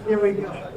Here we go.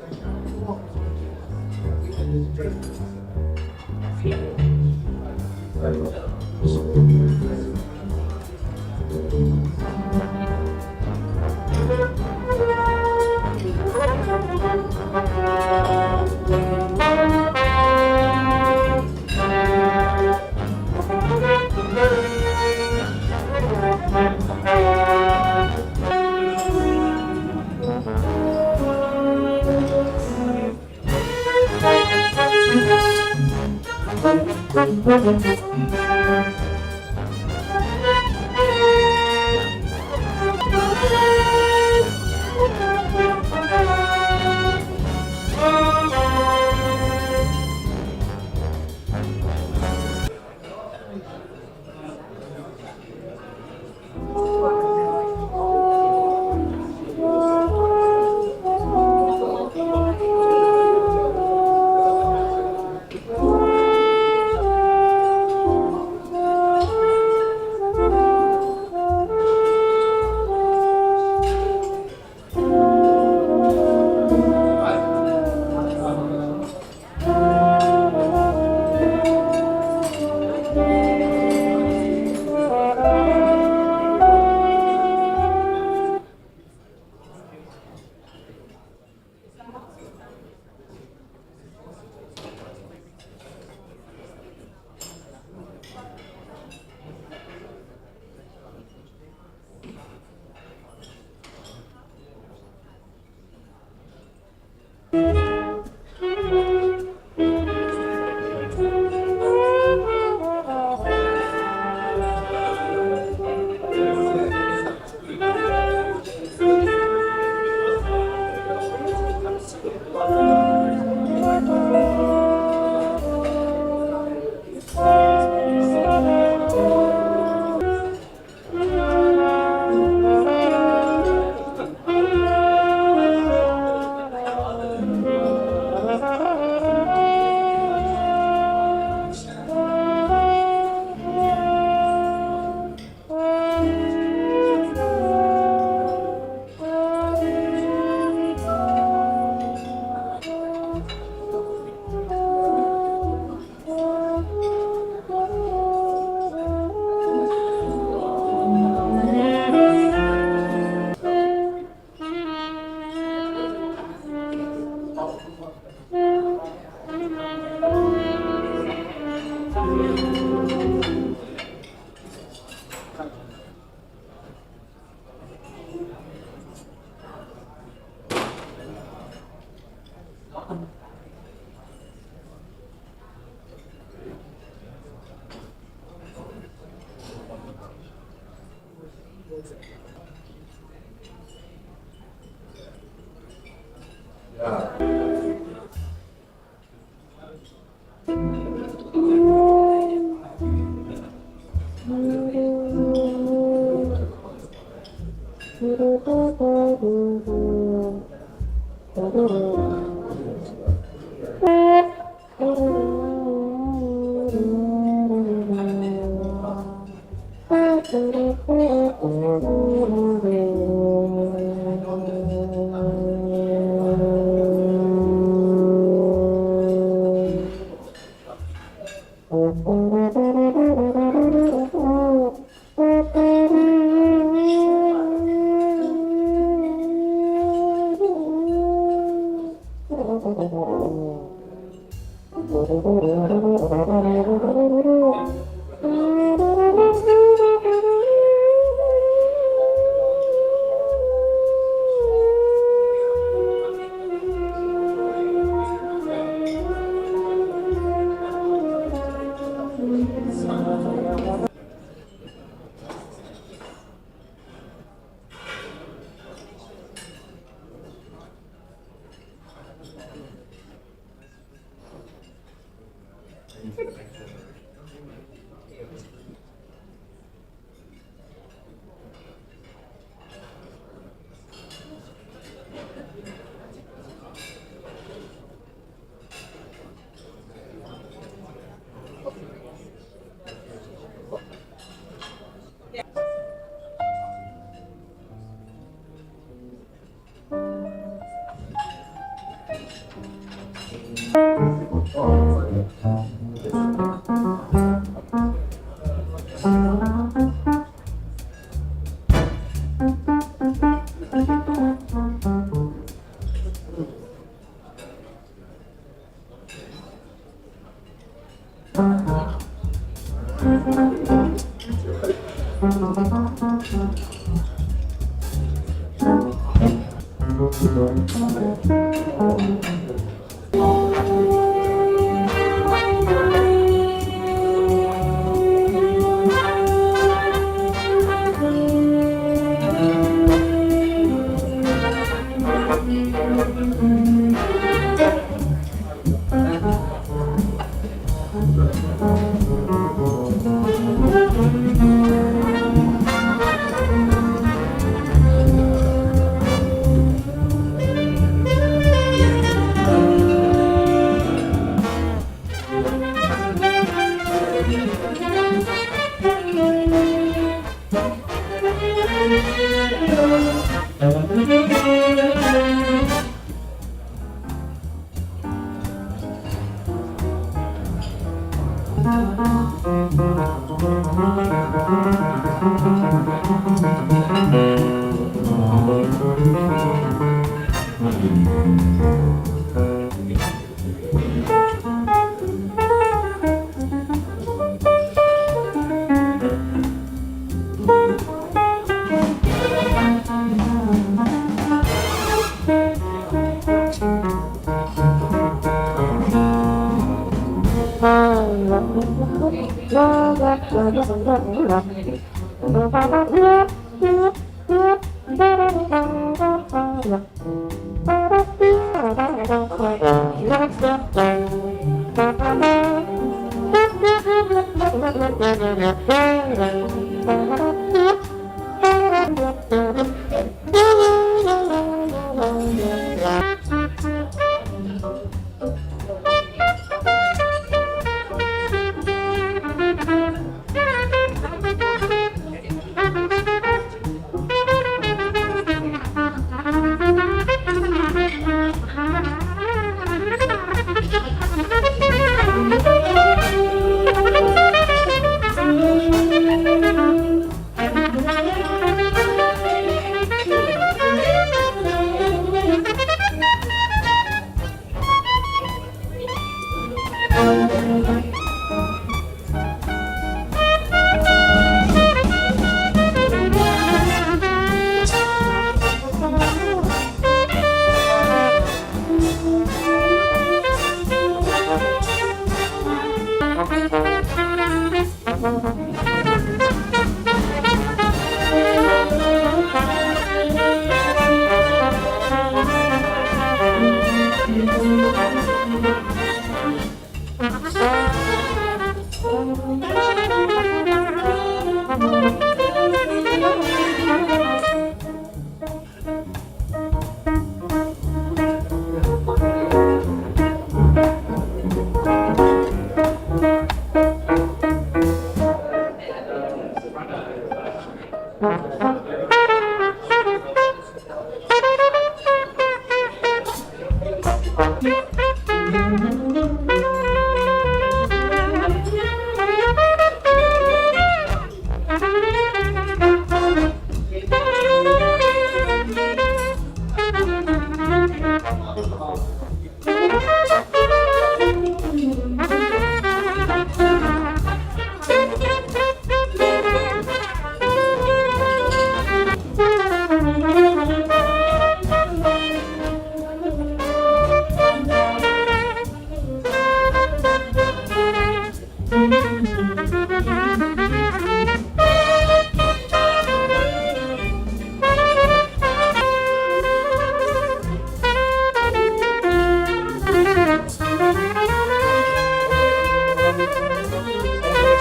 Which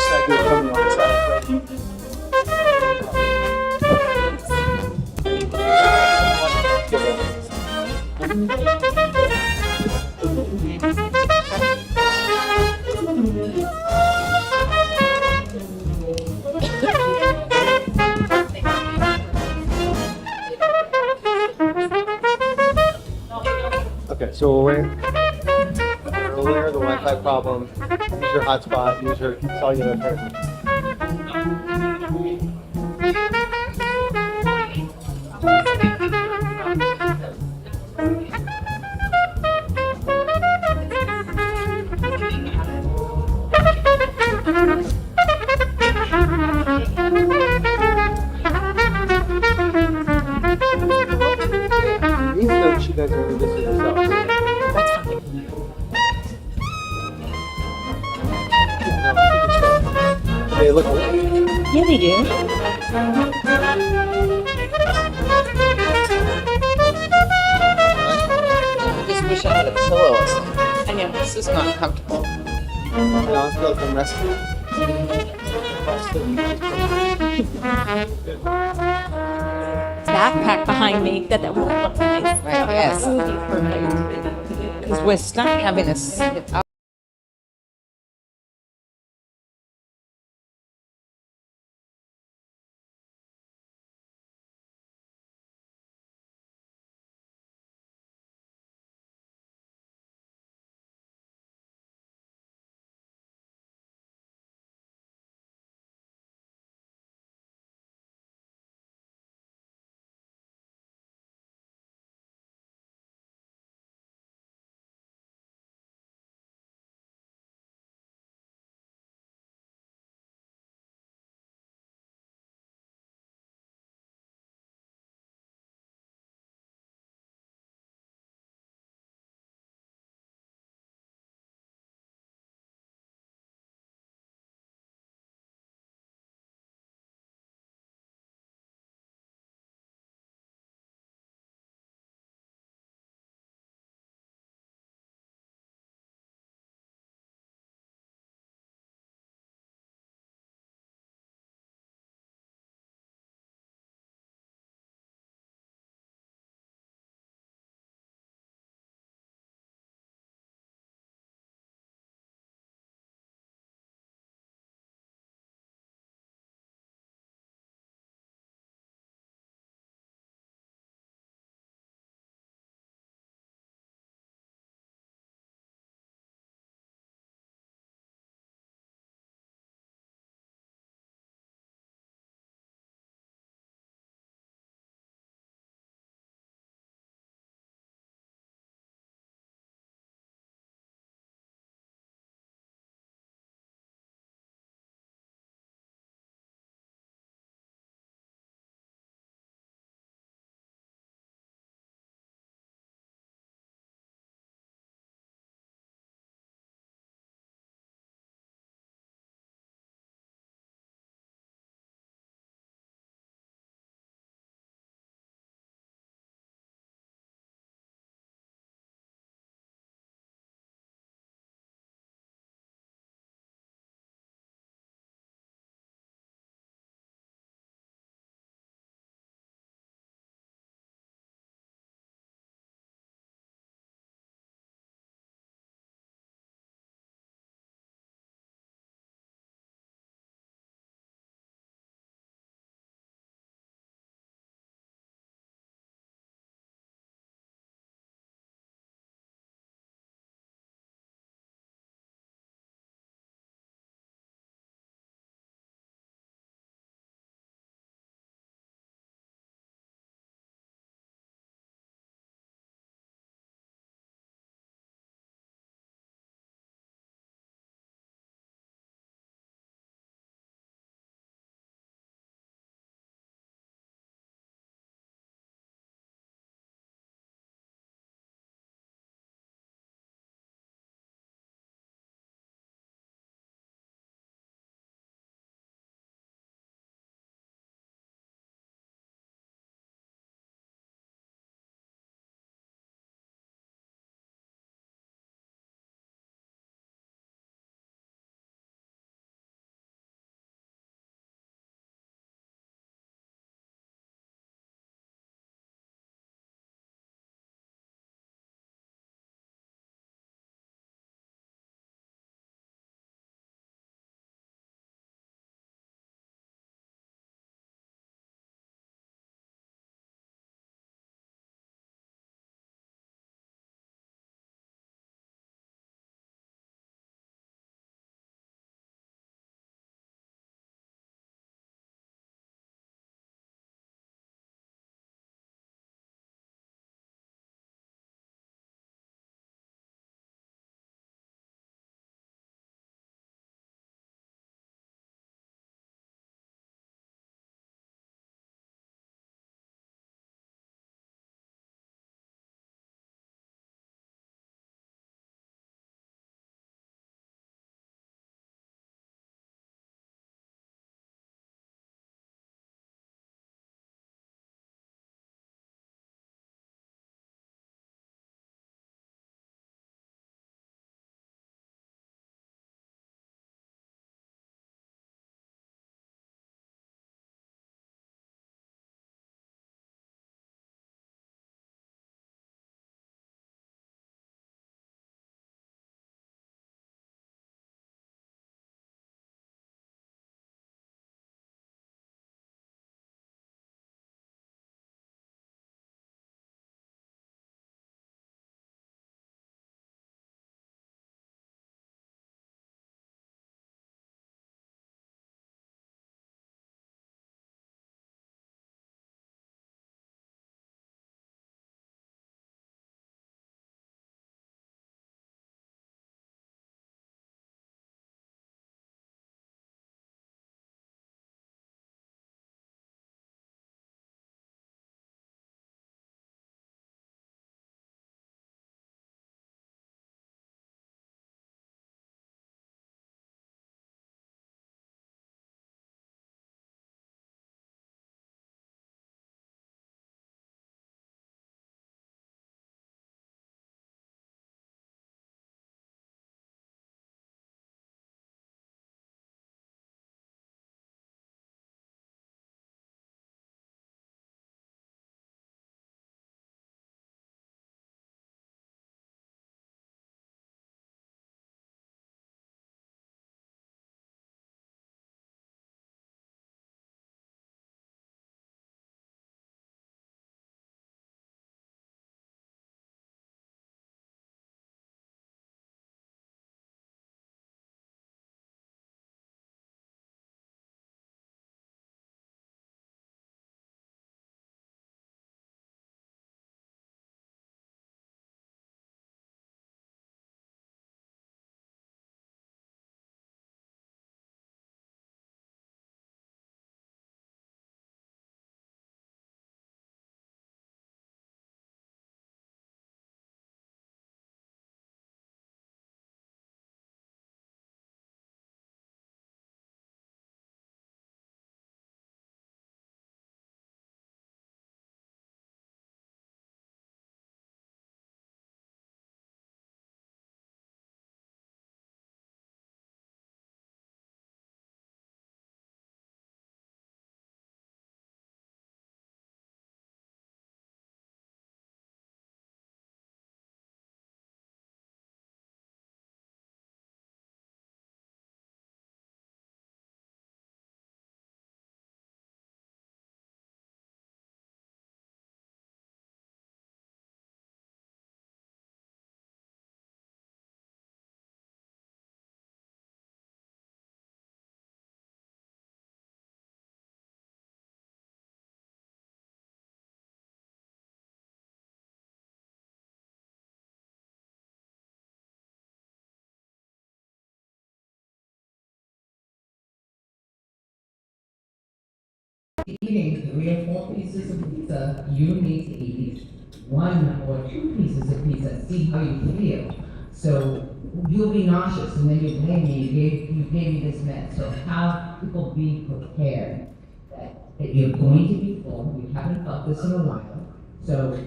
side you're coming on? Side. Okay, so earlier the Wi-Fi problem. Use your hotspot. Use your cellular first. Even though you guys are in this with yourself. That's fine. They look. Yeah, they do. I just wish I had a pillow or something. I know, this is not comfortable. Now feel like I'm resting. Backpack behind me that won't look nice. Right, yes. That would be perfect. Because we're stuck having a sit eating 3 or 4 pieces of pizza, you need to eat 1 or 2 pieces of pizza, see how you feel. So you'll be nauseous, and then you blame me, you gave me this med. So have people be prepared that you're going to be full, you haven't felt this in a while, so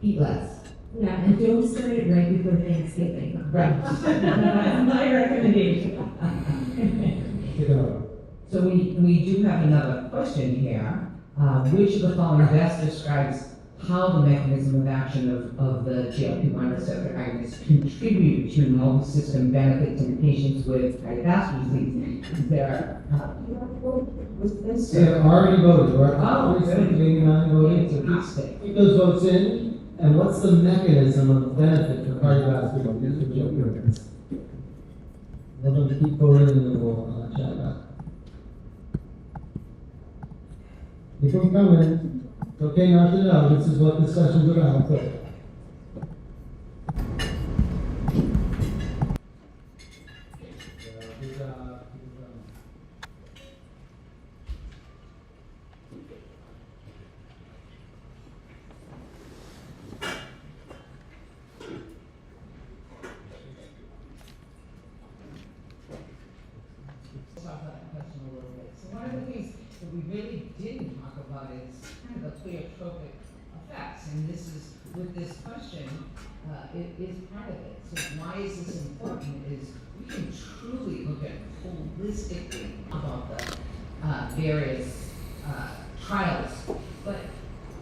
eat less. Yeah, and don't start it right before Thanksgiving. Right. That's my recommendation. So we do have another question here. Which of the following best describes how the mechanism of action of the GLP-1 receptor agonist contribute to multi-system benefits in patients with cardiovascular disease? Is there, was this? They have already voted, we're at Oh, good. 89 voting, It's a so good state. keep those votes in, and what's the mechanism of benefit for cardiovascular disease? Let them keep voting and then we'll chat about it. Keep them coming. It's okay not to know, this is what this session's about, so. Talk about that question a little bit. So one of the things that we really didn't talk about is kind of the pleiotropic effects, and this is, with this question, it is part of it. So why is this important is we can truly look at holistically about the various trials, but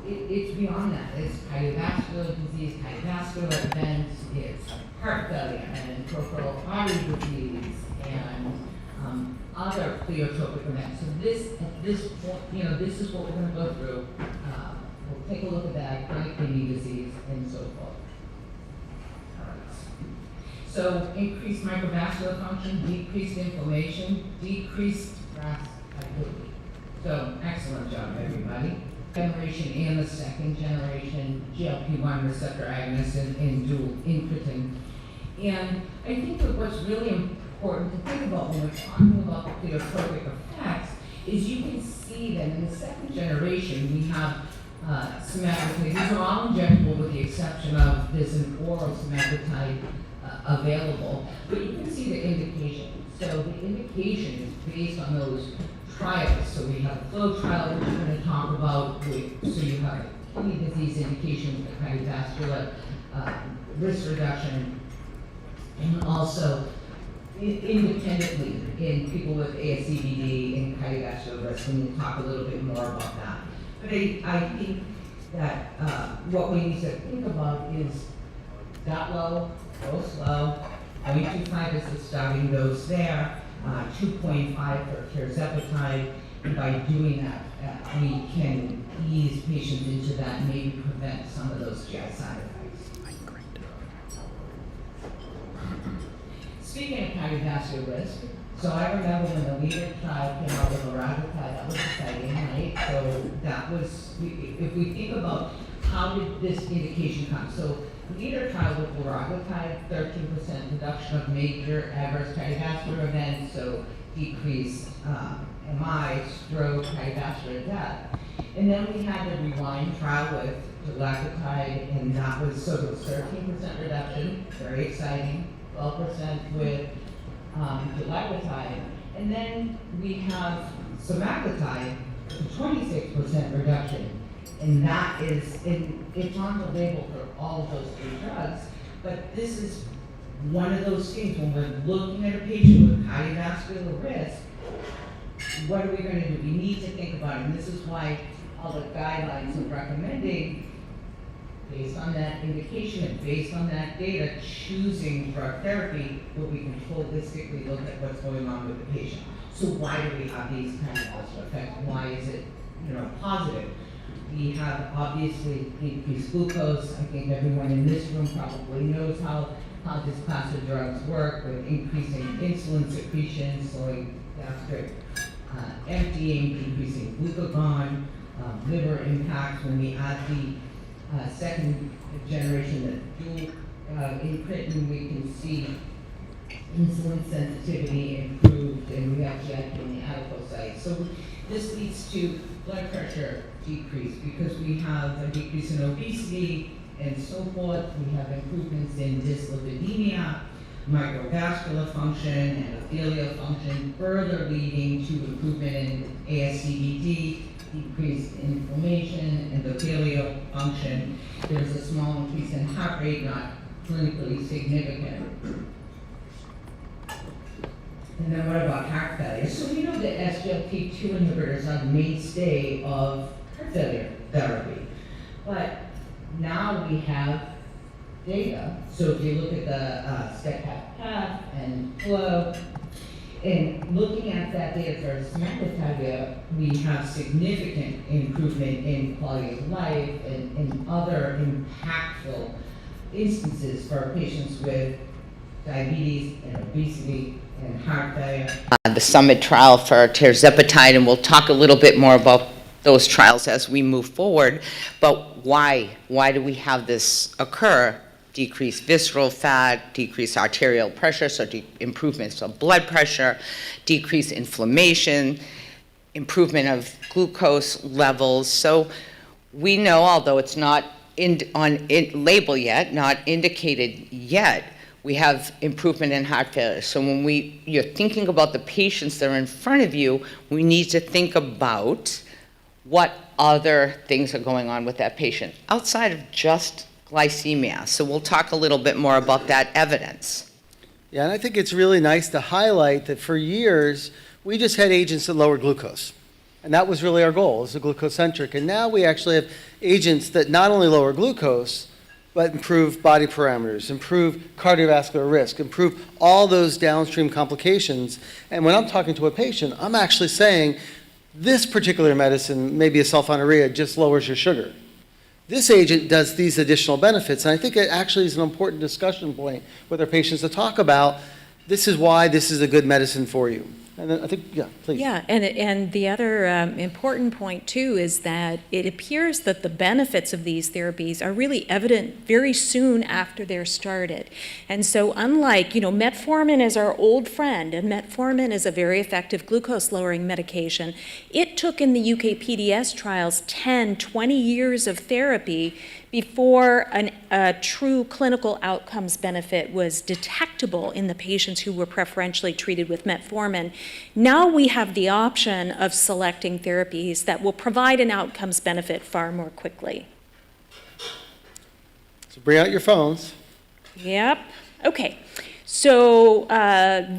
it's beyond that. It's cardiovascular disease, cardiovascular events, it's heart failure and peripheral artery disease, and other pleiotropic events. So at this point, this is what we're going to go through. We'll take a look at that, chronic kidney disease, and so forth. All right. So increased microvascular function, decreased inflammation, decreased RAS activity. So excellent job, everybody. Generation and the second generation GLP-1 receptor agonist and dual incretin. And I think that what's really important to think about when we're talking about the pleiotropic effects is you can see that in the second generation we have semaglutide. These are all injectable with the exception of there's an oral semaglutide available, but you can see the indication. So the indication is based on those trials. So we have a flow trial which we're going to talk about. So you have a kidney disease indication with the cardiovascular risk reduction, and also independently in people with ASCVD and cardiovascular risk, and we'll talk a little bit more about that. But I think that what we need to think about is that low, go slow, 0.25 is the starting dose there, 2.5 for tirzepatide, and by doing that, we can ease patients into that and maybe prevent some of those GI side effects. Speaking of cardiovascular risk, so I remember when the leader trial came out with liraglutide, that was exciting, right? So that was, if we think about how did this indication come? So the leader trial with liraglutide, 13% reduction of major adverse cardiovascular events, so decreased MI, stroke, cardiovascular death. And then we had the rewind trial with liraglutide, and that was, so it was 13% reduction, very exciting. 12% with liraglutide, and then we have semaglutide, 26% reduction, and that is, it's on the label for all of those 3 drugs, but this is one of those things when we're looking at a patient with cardiovascular risk, what are we going to do? We need to think about it, and this is why all the guidelines are recommending, based on that indication and based on that data, choosing drug therapy where we can holistically look at what's going on with the patient. So why do we have these kind of positive effects? Why is it, positive? We have obviously increased glucose. I think everyone in this room probably knows how this class of drugs work with increasing insulin secretion, slowing gastric emptying, decreasing glucagon, liver impacts. When we add the second generation, the dual incretin, we can see insulin sensitivity improved, and we have GIP in the adipocytes. So this leads to blood pressure decrease because we have a decrease in obesity and so forth. We have improvements in dyslipidemia, microvascular function, endothelial function, further leading to improvement in ASCVD, decreased inflammation, endothelial function. There's a small increase in heart rate, not clinically significant. And then what about heart failure? So we know that SGLT2 inhibitors are the mainstay of heart failure therapy. But now we have data. So if you look at the STEP-HFpEF and FLOW, and looking at that data for semaglutide, we have significant improvement in quality of life and other impactful instances for patients with diabetes and obesity and heart failure. The SUMMIT trial for tirzepatide, and we'll talk a little bit more about those trials as we move forward. But why? Why do we have this occur? Decreased visceral fat, decreased arterial pressure, so improvements of blood pressure, decreased inflammation, improvement of glucose levels. So we know, although it's not on label yet, not indicated yet, we have improvement in heart failure. So when you're thinking about the patients that are in front of you, we need to think about what other things are going on with that patient outside of just glycemia. So we'll talk a little bit more about that evidence. Yeah, and I think it's really nice to highlight that for years, we just had agents that lowered glucose. And that was really our goal, is the glucocentric. And now we actually have agents that not only lower glucose, but improve body parameters, improve cardiovascular risk, improve all those downstream complications. And when I'm talking to a patient, I'm actually saying, this particular medicine, maybe a sulfonylurea, just lowers your sugar. This agent does these additional benefits, and I think it actually is an important discussion point with our patients to talk about, this is why this is a good medicine for you. And then I think, yeah, please. Yeah, and the other important point too is that it appears that the benefits of these therapies are really evident very soon after they're started. And so unlike, metformin is our old friend, and metformin is a very effective glucose-lowering medication, it took in the UK-PDS trials 10, 20 years of therapy before a true clinical outcomes benefit was detectable in the patients who were preferentially treated with metformin. Now we have the option of selecting therapies that will provide an outcomes benefit far more quickly. So bring out your phones. Yep. Okay. So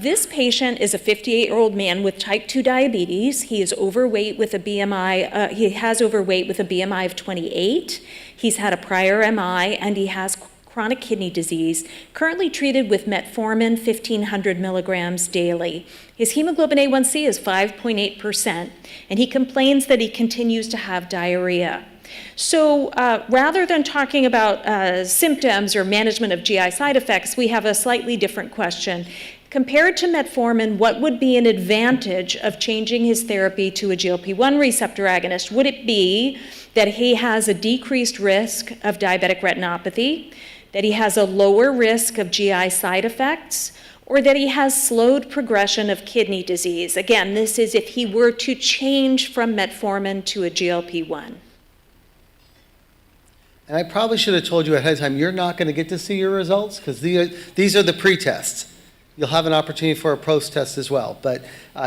this patient is a 58-year-old man with type 2 diabetes. He is overweight with a BMI, he has overweight with a BMI of 28. He's had a prior MI, and he has chronic kidney disease, currently treated with metformin 1,500 milligrams daily. His hemoglobin A1C is 5.8%, and he complains that he continues to have diarrhea. So rather than talking about symptoms or management of GI side effects, we have a slightly different question. Compared to metformin, what would be an advantage of changing his therapy to a GLP-1 receptor agonist? Would it be that he has a decreased risk of diabetic retinopathy, that he has a lower risk of GI side effects, or that he has slowed progression of kidney disease? Again, this is if he were to change from metformin to a GLP-1. And I probably should have told you ahead of time, you're not going to get to see your results because these are the pre-tests. You'll have an opportunity for a post-test as well. But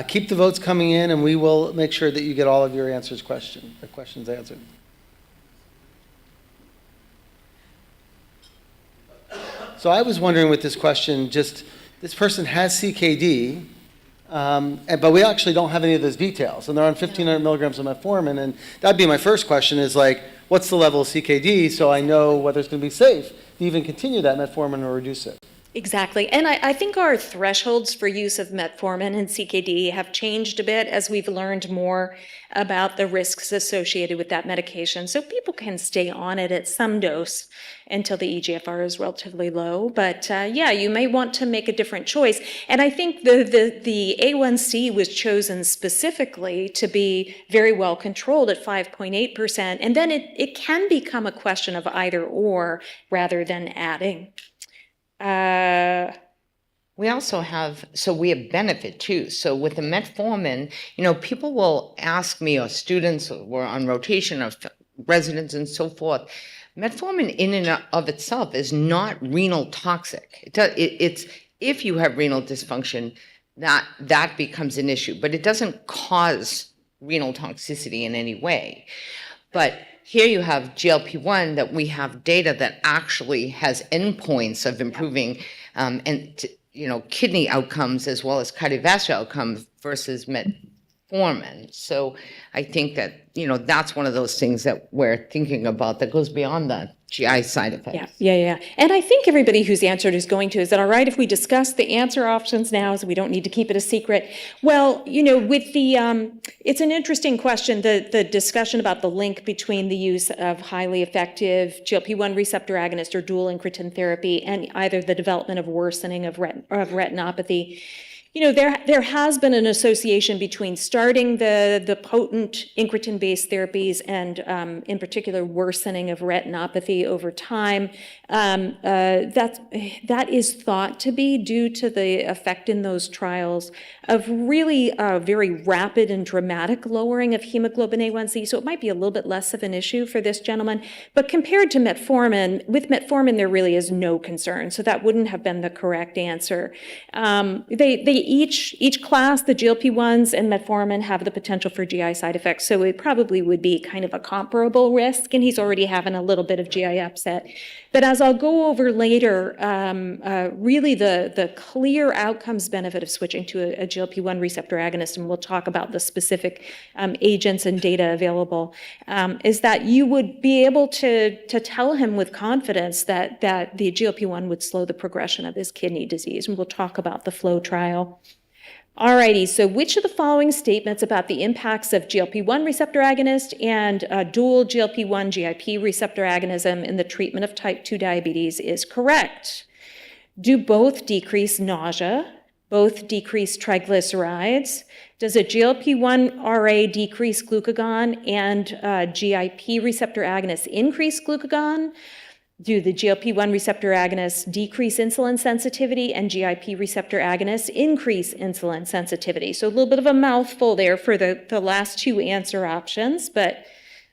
keep the votes coming in, and we will make sure that you get all of your questions answered. So I was wondering with this question, just this person has CKD, but we actually don't have any of those details. And they're on 1,500 milligrams of metformin. And that'd be my first question is like, what's the level of CKD so I know whether it's going to be safe to even continue that metformin or reduce it? Exactly. And I think our thresholds for use of metformin and CKD have changed a bit as we've learned more about the risks associated with that medication. So people can stay on it at some dose until the eGFR is relatively low. But yeah, you may want to make a different choice. And I think the A1C was chosen specifically to be very well controlled at 5.8%. And then it can become a question of either or rather than adding. We also have, so we have benefit too. So with the metformin, people will ask me, or students who are on rotation, or residents and so forth, metformin in and of itself is not renal toxic. It's if you have renal dysfunction, that becomes an issue, but it doesn't cause renal toxicity in any way. But here you have GLP-1 that we have data that actually has endpoints of improving kidney outcomes as well as cardiovascular outcomes versus metformin. So I think that, that's one of those things that we're thinking about that goes beyond the GI side effects. Yeah. And I think everybody who's answered is going to, is that all right if we discuss the answer options now so we don't need to keep it a secret? Well, with the, it's an interesting question, the discussion about the link between the use of highly effective GLP-1 receptor agonist or dual incretin therapy and either the development of worsening of retinopathy. There has been an association between starting the potent incretin-based therapies and, in particular, worsening of retinopathy over time. That is thought to be due to the effect in those trials of really very rapid and dramatic lowering of hemoglobin A1C. So it might be a little bit less of an issue for this gentleman. But compared to metformin, with metformin, there really is no concern. So that wouldn't have been the correct answer. Each class, the GLP-1s and metformin, have the potential for GI side effects, so it probably would be kind of a comparable risk, and he's already having a little bit of GI upset. But as I'll go over later, really the clear outcomes benefit of switching to a GLP-1 receptor agonist, and we'll talk about the specific agents and data available, is that you would be able to tell him with confidence that the GLP-1 would slow the progression of his kidney disease, and we'll talk about the FLOW trial. Alrighty, so which of the following statements about the impacts of GLP-1 receptor agonist and dual GLP-1 GIP receptor agonism in the treatment of type 2 diabetes is correct? Do both decrease nausea? Both decrease triglycerides? Does a GLP-1 RA decrease glucagon and GIP receptor agonist increase glucagon? Do the GLP-1 receptor agonists decrease insulin sensitivity and GIP receptor agonists increase insulin sensitivity? So a little bit of a mouthful there for the last two answer options, but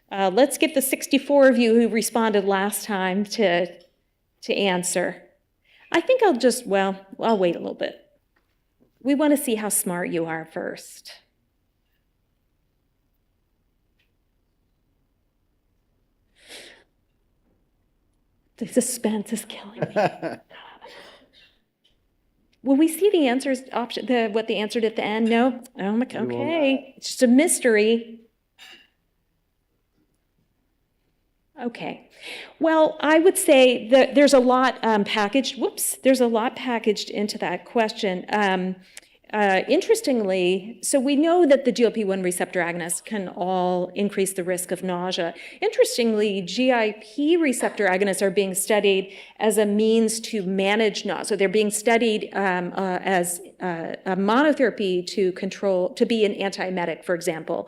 let's get the 64 of you who responded last time to answer. I think I'll wait a little bit. We want to see how smart you are first. The suspense is killing me. Will we see the answers what they answered at the end? No? Oh, okay. It's just a mystery. Okay. Well, I would say that there's a lot packaged. There's a lot packaged into that question. Interestingly, so we know that the GLP-1 receptor agonists can all increase the risk of nausea. Interestingly, GIP receptor agonists are being studied as a means to manage nausea. So they're being studied as a monotherapy to be an antiemetic, for example.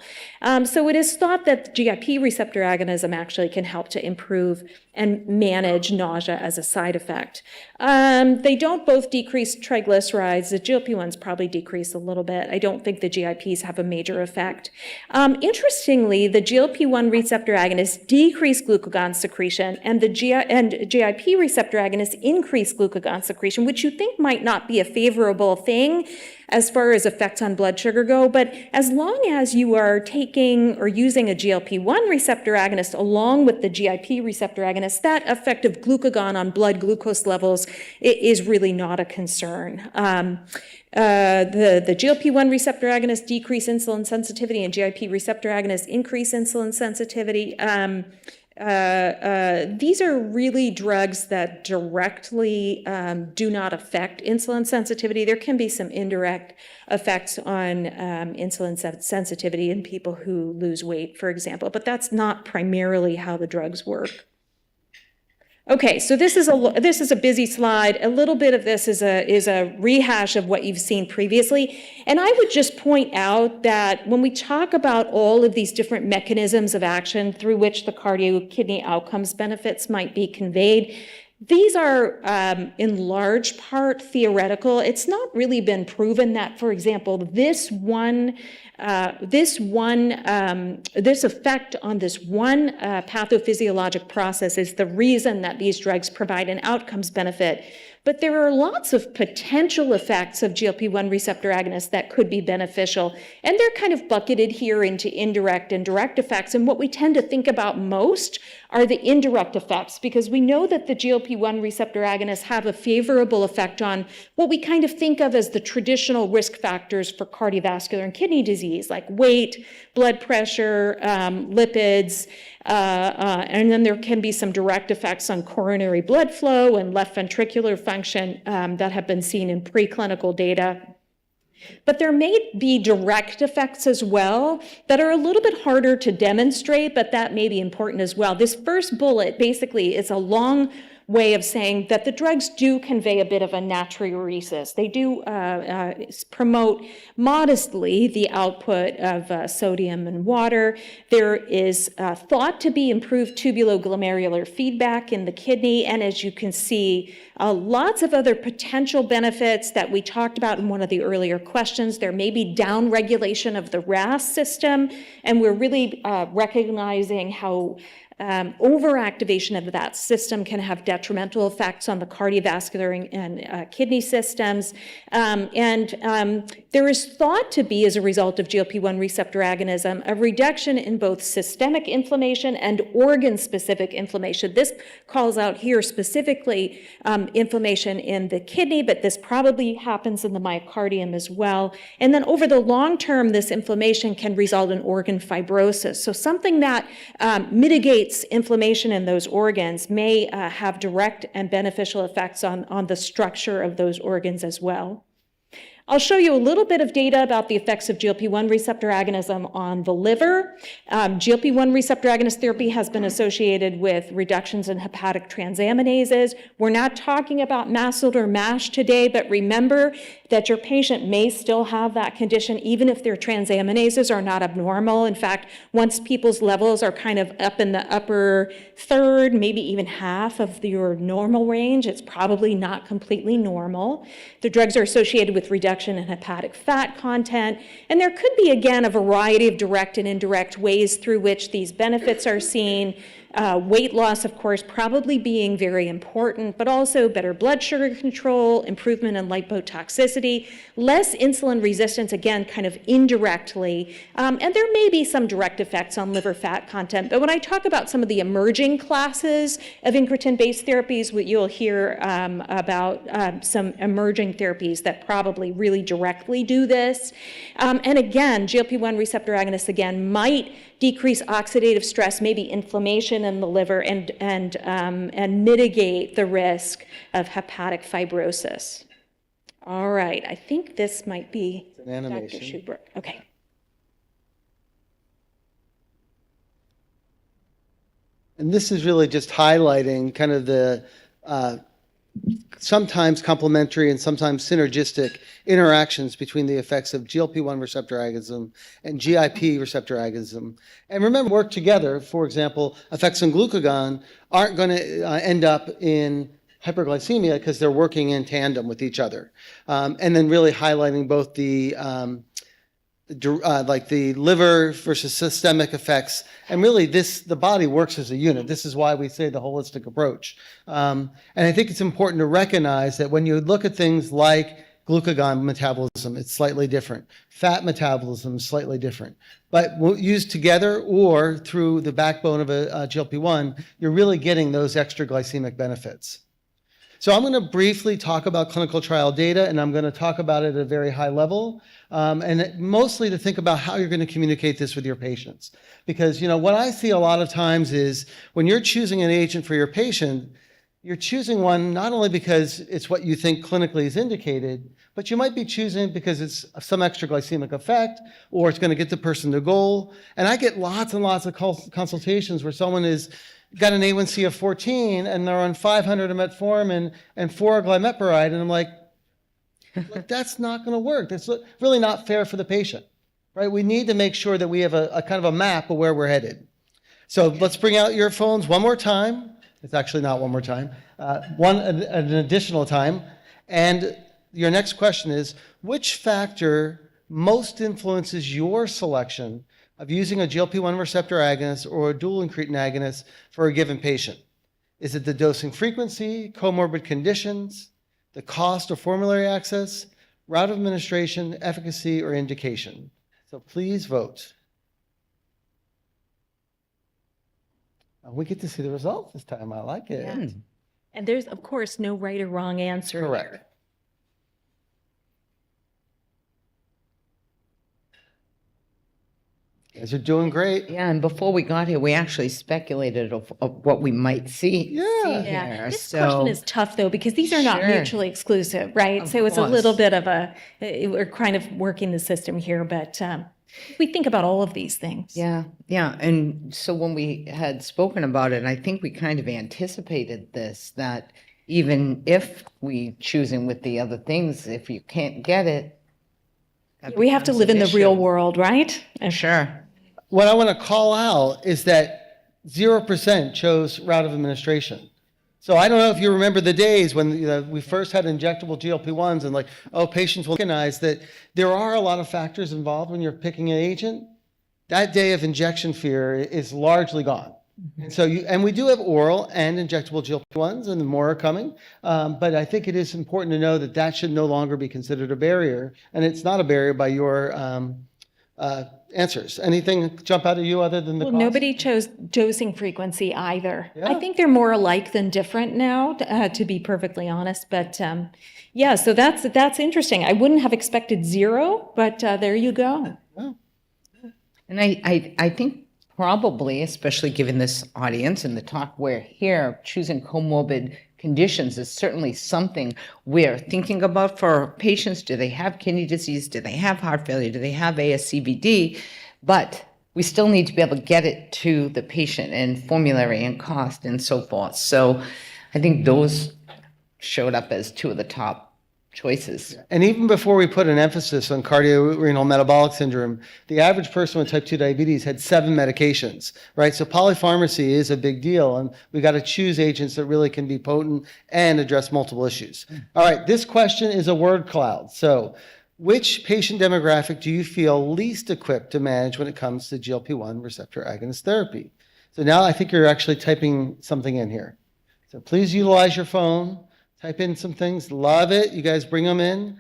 So it is thought that GIP receptor agonism actually can help to improve and manage nausea as a side effect. They don't both decrease triglycerides. The GLP-1s probably decrease a little bit. I don't think the GIPs have a major effect. Interestingly, the GLP-1 receptor agonists decrease glucagon secretion, and the GIP receptor agonists increase glucagon secretion, which you think might not be a favorable thing as far as effects on blood sugar go, but as long as you are taking or using a GLP-1 receptor agonist along with the GIP receptor agonist, that effect of glucagon on blood glucose levels is really not a concern. The GLP-1 receptor agonists decrease insulin sensitivity and GIP receptor agonists increase insulin sensitivity. These are really drugs that directly do not affect insulin sensitivity. There can be some indirect effects on insulin sensitivity in people who lose weight, for example, but that's not primarily how the drugs work. Okay, so this is a busy slide. A little bit of this is a rehash of what you've seen previously. And I would just point out that when we talk about all of these different mechanisms of action through which the cardio-kidney outcomes benefits might be conveyed, These are, in large part, theoretical. It's not really been proven that, for example, this effect on this one pathophysiologic process is the reason that these drugs provide an outcomes benefit. But there are lots of potential effects of GLP-1 receptor agonists that could be beneficial. And they're kind of bucketed here into indirect and direct effects. And what we tend to think about most are the indirect effects, because we know that the GLP-1 receptor agonists have a favorable effect on what we kind of think of as the traditional risk factors for cardiovascular and kidney disease, like weight, blood pressure, lipids, and then there can be some direct effects on coronary blood flow and left ventricular function that have been seen in preclinical data. But there may be direct effects as well that are a little bit harder to demonstrate, but that may be important as well. This first bullet basically is a long way of saying that the drugs do convey a bit of a natriuresis. They do promote modestly the output of sodium and water. There is thought to be improved tubuloglomerular feedback in the kidney, and as you can see, lots of other potential benefits that we talked about in one of the earlier questions. There may be downregulation of the RAS system, and we're really recognizing how overactivation of that system can have detrimental effects on the cardiovascular and kidney systems. There is thought to be, as a result of GLP-1 receptor agonism, a reduction in both systemic inflammation and organ-specific inflammation. This calls out here specifically inflammation in the kidney, but this probably happens in the myocardium as well. And then over the long term, this inflammation can result in organ fibrosis. So something that mitigates inflammation in those organs may have direct and beneficial effects on the structure of those organs as well. I'll show you a little bit of data about the effects of GLP-1 receptor agonism on the liver. GLP-1 receptor agonist therapy has been associated with reductions in hepatic transaminases. We're not talking about MASLD or MASH today, but remember that your patient may still have that condition even if their transaminases are not abnormal. In fact, once people's levels are kind of up in the upper third, maybe even half of your normal range, it's probably not completely normal. The drugs are associated with reduction in hepatic fat content, and there could be, again, a variety of direct and indirect ways through which these benefits are seen. Weight loss, of course, probably being very important, but also better blood sugar control, improvement in lipotoxicity, less insulin resistance, again, kind of indirectly. And there may be some direct effects on liver fat content. But when I talk about some of the emerging classes of incretin-based therapies, you'll hear about some emerging therapies that probably really directly do this. And again, GLP-1 receptor agonists, again, might decrease oxidative stress, maybe inflammation in the liver, and mitigate the risk of hepatic fibrosis. All right, I think this might be It's an animation. Dr. Schubert. Okay. And this is really just highlighting kind of the sometimes complementary and sometimes synergistic interactions between the effects of GLP-1 receptor agonism and GIP receptor agonism. And remember, work together. For example, effects on glucagon aren't going to end up in hyperglycemia because they're working in tandem with each other. And then really highlighting both the like the liver versus systemic effects, and really the body works as a unit. This is why we say the holistic approach. And I think it's important to recognize that when you look at things like glucagon metabolism, it's slightly different. Fat metabolism is slightly different. But used together or through the backbone of a GLP-1, you're really getting those extra glycemic benefits. So I'm going to briefly talk about clinical trial data, and I'm going to talk about it at a very high level, and mostly to think about how you're going to communicate this with your patients. Because, what I see a lot of times is when you're choosing an agent for your patient, you're choosing one not only because it's what you think clinically is indicated, but you might be choosing because it's some extra glycemic effect, or it's going to get the person to goal. And I get lots and lots of consultations where someone is got an A1C of 14 and they're on 500 of metformin and 4 glimepiride, and I'm like, look, that's not going to work. That's really not fair for the patient, right? We need to make sure that we have a kind of a map of where we're headed. So let's bring out your phones one more time. It's actually not one more time. An additional time. And your next question is, which factor most influences your selection of using a GLP-1 receptor agonist or a dual incretin agonist for a given patient? Is it the dosing frequency, comorbid conditions, the cost or formulary access, route of administration, efficacy, or indication? So please vote. We get to see the results this time. I like it. Yeah. And there's, of course, no right or wrong answer Correct. here. You guys are doing great. Yeah, and before we got here, we actually speculated of what we might see. Yeah. Yeah, here. this So- question is tough though, because these are not Sure. mutually exclusive, right? Of So it's a course. little bit of we're kind of working the system here, but we think about all of these things. Yeah, yeah. And so when we had spoken about it, I think we kind of anticipated this, that even if we choosing with the other things, if you can't get it, that We have to becomes live an in the real issue. world, right? And Sure. What I want to call out is that 0% chose route of administration. So I don't know if you remember the days when we first had injectable GLP-1s and patients will recognize that there are a lot of factors involved when you're picking an agent. That day of injection fear is largely gone. And so we do have oral and injectable GLP-1s, and more are coming. But I think it is important to know that that should no longer be considered a barrier, and it's not a barrier by your answers. Anything jump out at you other than the well, cost? nobody chose dosing frequency either. Yeah. I think they're more alike than different now, to be perfectly honest. But yeah, so that's interesting. I wouldn't have expected 0, but there you go. And I think probably, especially given this audience and the talk we're here, choosing comorbid conditions is certainly something we're thinking about for patients. Do they have kidney disease? Do they have heart failure? Do they have ASCVD? But we still need to be able to get it to the patient and formulary and cost and so forth. So I think those showed up as two of the top choices. And even before we put an emphasis on cardiorenal metabolic syndrome, the average person with type 2 diabetes had 7 medications, right? So polypharmacy is a big deal, and we got to choose agents that really can be potent and address multiple issues. All right, this question is a word cloud. So which patient demographic do you feel least equipped to manage when it comes to GLP-1 receptor agonist therapy? So now I think you're actually typing something in here. So please utilize your phone. Type in some things. Love it. You guys bring them in.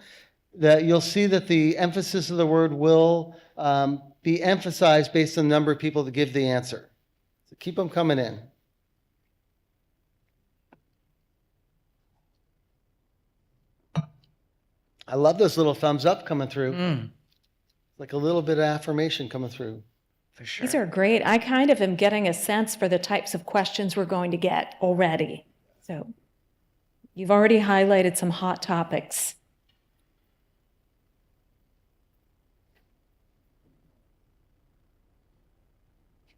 That you'll see that the emphasis of the word will be emphasized based on the number of people that give the answer. So keep them coming in. I love those little thumbs up coming through. Like a little bit of affirmation coming through. For sure. These are great. I kind of am getting a sense for the types of questions we're going to get already. So you've already highlighted some hot topics.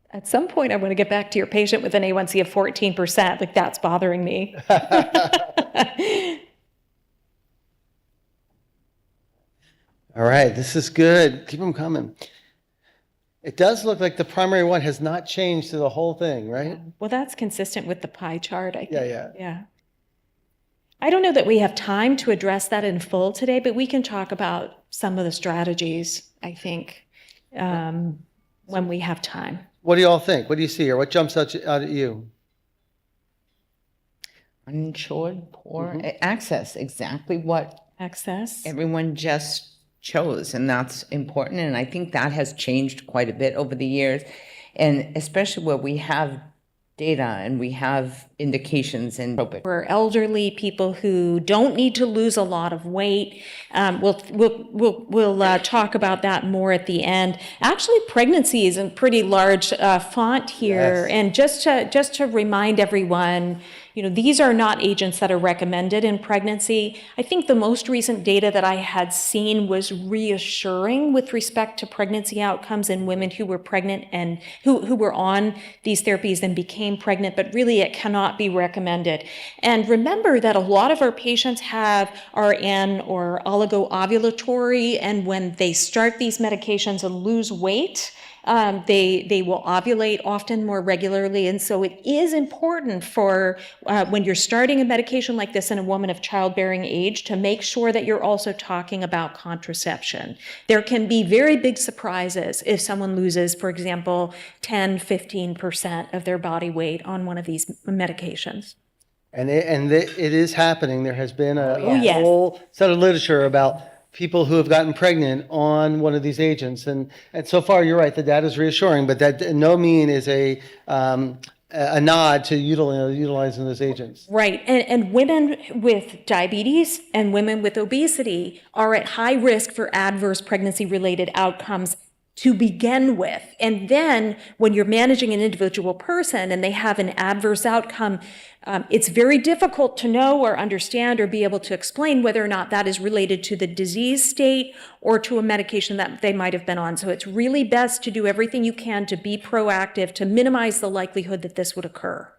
At some point, I want to get back to your patient with an A1C of 14%. Like, that's bothering me. All right, this is good. Keep them coming. It does look like the primary one has not changed to the whole thing, right? Well, that's consistent with the pie chart, I think. Yeah. Yeah. I don't know that we have time to address that in full today, but we can talk about some of the strategies, I think, when we have time. What do you all think? What do you see here? What jumps out at you? Uninsured, poor access, exactly what Access. everyone just chose, and that's important. And I think that has changed quite a bit over the years, and especially where we have data and we have indications and For elderly people who don't need to lose a lot of weight. We'll talk about that more at the end. Actually, pregnancy is in pretty large font here. Yes. And just to remind everyone, these are not agents that are recommended in pregnancy. I think the most recent data that I had seen was reassuring with respect to pregnancy outcomes in women who were pregnant and who were on these therapies and became pregnant, but really it cannot be recommended. And remember that a lot of our patients have RN or oligoovulatory, and when they start these medications and lose weight, They will ovulate often more regularly. And so it is important for when you're starting a medication like this in a woman of childbearing age to make sure that you're also talking about contraception. There can be very big surprises if someone loses, for example, 10, 15% of their body weight on one of these medications. And it is happening. There has been a yes. whole set of literature about people who have gotten pregnant on one of these agents. And so far, you're right, the data is reassuring, but that in no mean is a nod to utilizing those agents. Right. And women with diabetes and women with obesity are at high risk for adverse pregnancy-related outcomes to begin with. And then when you're managing an individual person and they have an adverse outcome, it's very difficult to know or understand or be able to explain whether or not that is related to the disease state or to a medication that they might have been on. So it's really best to do everything you can to be proactive to minimize the likelihood that this would occur.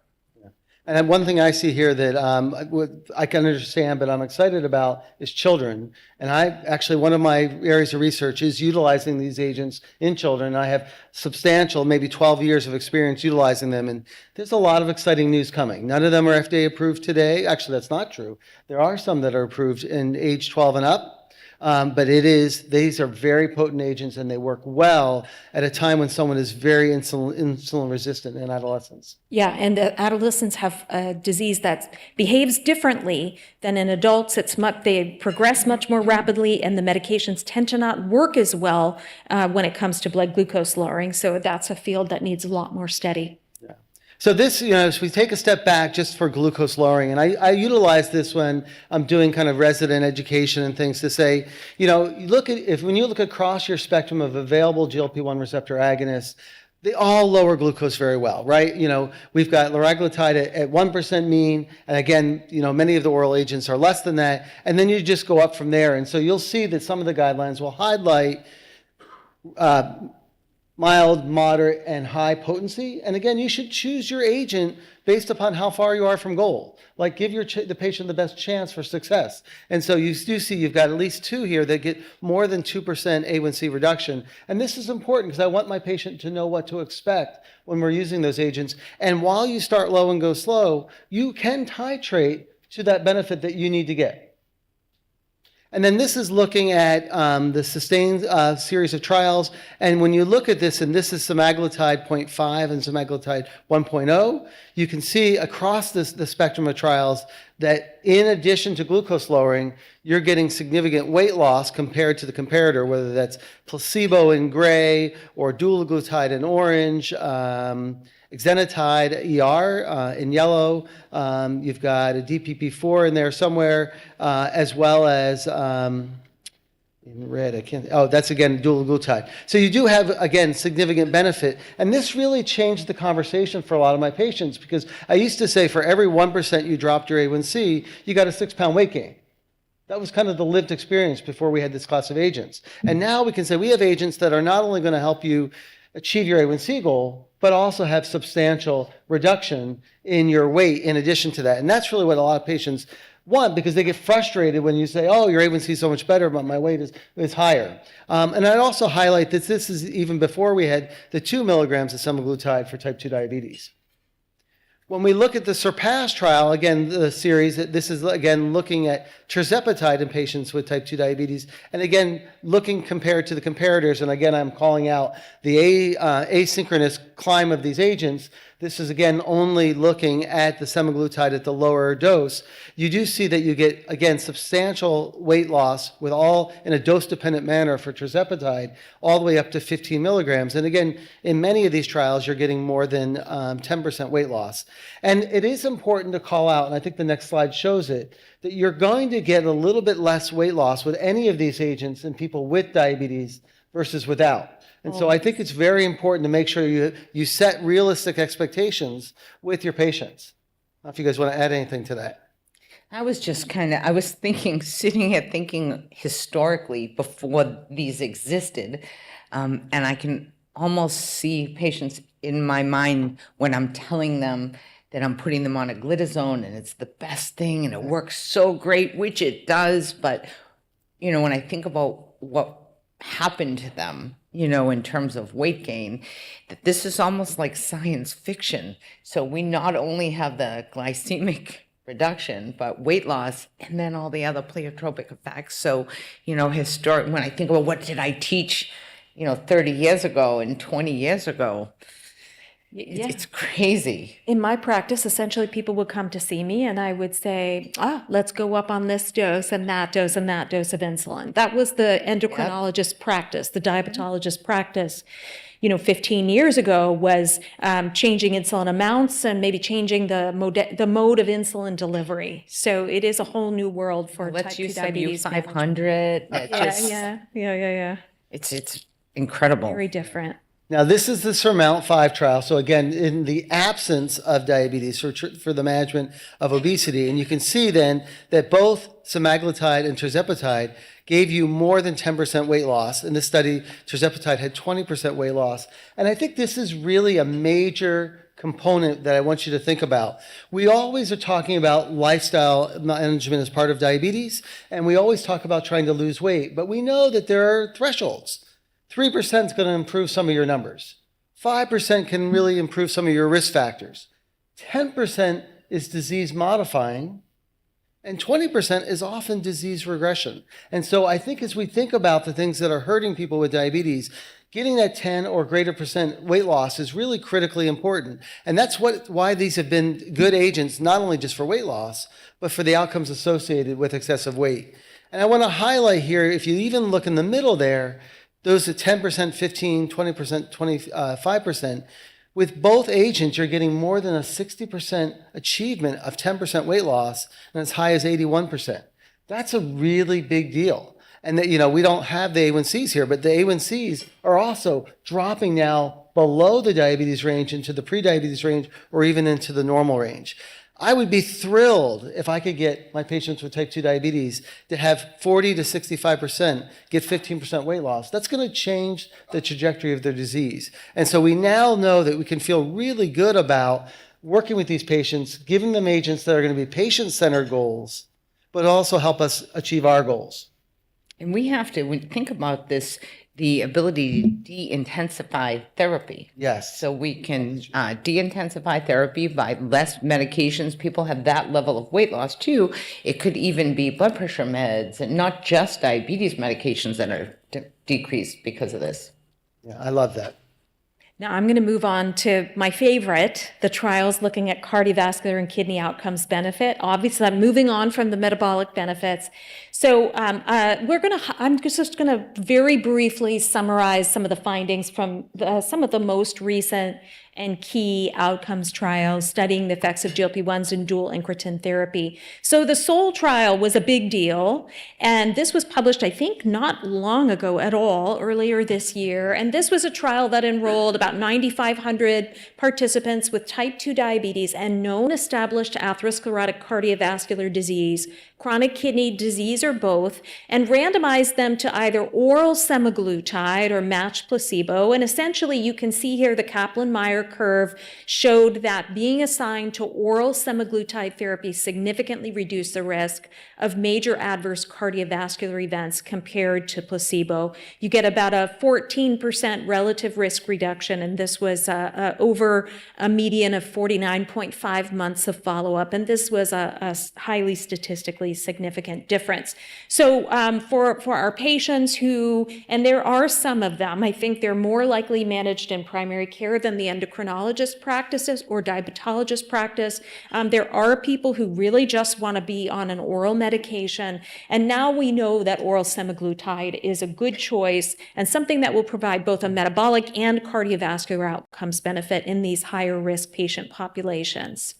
And then one thing I see here that I can understand, but I'm excited about is children. And one of my areas of research is utilizing these agents in children. I have substantial, maybe 12 years of experience utilizing them. And there's a lot of exciting news coming. None of them are FDA approved today. Actually, that's not true. There are some that are approved in age 12 and up. But these are very potent agents and they work well at a time when someone is very insulin resistant in adolescence. Yeah, and adolescents have a disease that behaves differently than in adults. They progress much more rapidly, and the medications tend to not work as well when it comes to blood glucose lowering. So that's a field that needs a lot more study. So this, as we take a step back just for glucose lowering, and I utilize this when I'm doing kind of resident education and things to say, when you look across your spectrum of available GLP-1 receptor agonists, they all lower glucose very well, right? We've got liraglutide at 1% mean, and again, many of the oral agents are less than that, and then you just go up from there. And so you'll see that some of the guidelines will highlight mild, moderate, and high potency. And again, you should choose your agent based upon how far you are from goal. Like give the patient the best chance for success. And so you do see you've got at least two here that get more than 2% A1C reduction. And this is important because I want my patient to know what to expect when we're using those agents. And while you start low and go slow, you can titrate to that benefit that you need to get. And then this is looking at the SUSTAIN series of trials. And when you look at this, and this is semaglutide 0.5 and semaglutide 1.0, you can see across the spectrum of trials that in addition to glucose lowering, you're getting significant weight loss compared to the comparator, whether that's placebo in gray or dulaglutide in orange, exenatide ER in yellow. You've got a DPP-4 in there somewhere, as well as in red. That's again dulaglutide. So you do have again significant benefit, and this really changed the conversation for a lot of my patients because I used to say for every 1% you dropped your A1C, you got a 6-pound weight gain. That was kind of the lived experience before we had this class of agents. And now we can say we have agents that are not only going to help you achieve your A1C goal, but also have substantial reduction in your weight in addition to that. And that's really what a lot of patients want because they get frustrated when you say, oh, your A1C is so much better, but my weight is higher. And I'd also highlight that this is even before we had the 2 milligrams of semaglutide for type 2 diabetes. When we look at the SURPASS trial, again, the series, this is again looking at tirzepatide in patients with type 2 diabetes, and again, looking compared to the comparators, and again, I'm calling out the asynchronous climb of these agents. This is again only looking at the semaglutide at the lower dose. You do see that you get, again, substantial weight loss with all in a dose-dependent manner for tirzepatide, all the way up to 15 milligrams. And again, in many of these trials, you're getting more than 10% weight loss. And it is important to call out, and I think the next slide shows it, that you're going to get a little bit less weight loss with any of these agents in people with diabetes versus without. And so I think it's very important to make sure you set realistic expectations with your patients. I don't know if you guys want to add anything to that. I was thinking, sitting here thinking historically before these existed, and I can almost see patients in my mind when I'm telling them that I'm putting them on a glitazone and it's the best thing and it works so great, which it does. But, when I think about what happened to them in terms of weight gain, that this is almost like science fiction. So we not only have the glycemic reduction, but weight loss, and then all the other pleiotropic effects. So, when I think about what did I teach, 30 years ago and 20 years ago, it's crazy. In my practice, essentially, people would come to see me and I would say, let's go up on this dose and that dose and that dose of insulin. That was the endocrinologist practice, the diabetologist practice. 15 years ago was changing insulin amounts and maybe changing the mode of insulin delivery. So it is a whole new world for type 2 diabetes. 500. Yeah. It's incredible. Very different. Now, this is the SURMOUNT-5 trial. So again, in the absence of diabetes for the management of obesity, and you can see then that both semaglutide and tirzepatide gave you more than 10% weight loss. In this study, tirzepatide had 20% weight loss. And I think this is really a major component that I want you to think about. We always are talking about lifestyle management as part of diabetes, and we always talk about trying to lose weight, but we know that there are thresholds. 3% is going to improve some of your numbers. 5% can really improve some of your risk factors. 10% is disease modifying, and 20% is often disease regression. And so I think as we think about the things that are hurting people with diabetes, getting that 10 or greater percent weight loss is really critically important. And that's why these have been good agents, not only just for weight loss, but for the outcomes associated with excessive weight. And I want to highlight here, if you even look in the middle there, those at 10%, 15, 20%, 25%, with both agents, you're getting more than a 60% achievement of 10% weight loss and as high as 81%. That's a really big deal. And that, we don't have the A1Cs here, but the A1Cs are also dropping now below the diabetes range into the pre-diabetes range or even into the normal range. I would be thrilled if I could get my patients with type 2 diabetes to have 40 to 65% get 15% weight loss. That's going to change the trajectory of their disease. And so we now know that we can feel really good about working with these patients, giving them agents that are going to be patient-centered goals, but also help us achieve our goals. And we have to think about this, the ability to de-intensify therapy. Yes. So we can de-intensify therapy by less medications. People have that level of weight loss too. It could even be blood pressure meds and not just diabetes medications that are decreased because of this. Yeah, I love that. Now I'm going to move on to my favorite, the trials looking at cardiovascular and kidney outcomes benefit. Obviously, I'm moving on from the metabolic benefits. So I'm just going to very briefly summarize some of the findings from some of the most recent and key outcomes trials studying the effects of GLP-1s in dual incretin therapy. So the SOUL trial was a big deal, and this was published, I think, not long ago at all, earlier this year. And this was a trial that enrolled about 9,500 participants with type 2 diabetes and known established atherosclerotic cardiovascular disease, chronic kidney disease or both, and randomized them to either oral semaglutide or matched placebo. And essentially, you can see here the Kaplan-Meier curve showed that being assigned to oral semaglutide therapy significantly reduced the risk of major adverse cardiovascular events compared to placebo. You get about a 14% relative risk reduction, and this was over a median of 49.5 months of follow-up, and this was a highly statistically significant difference. So for our patients who, and there are some of them, I think they're more likely managed in primary care than the endocrinologist practices or diabetologist practice. There are people who really just want to be on an oral medication, and now we know that oral semaglutide is a good choice and something that will provide both a metabolic and cardiovascular outcomes benefit in these higher risk patient populations.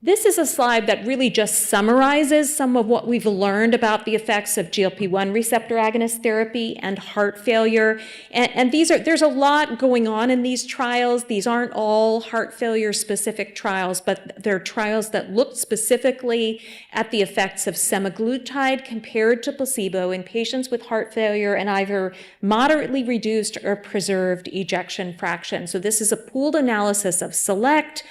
This is a slide that really just summarizes some of what we've learned about the effects of GLP-1 receptor agonist therapy and heart failure. And there's a lot going on in these trials. These aren't all heart failure specific trials, but they're trials that look specifically at the effects of semaglutide compared to placebo in patients with heart failure and either moderately reduced or preserved ejection fraction. So this is a pooled analysis of SELECT,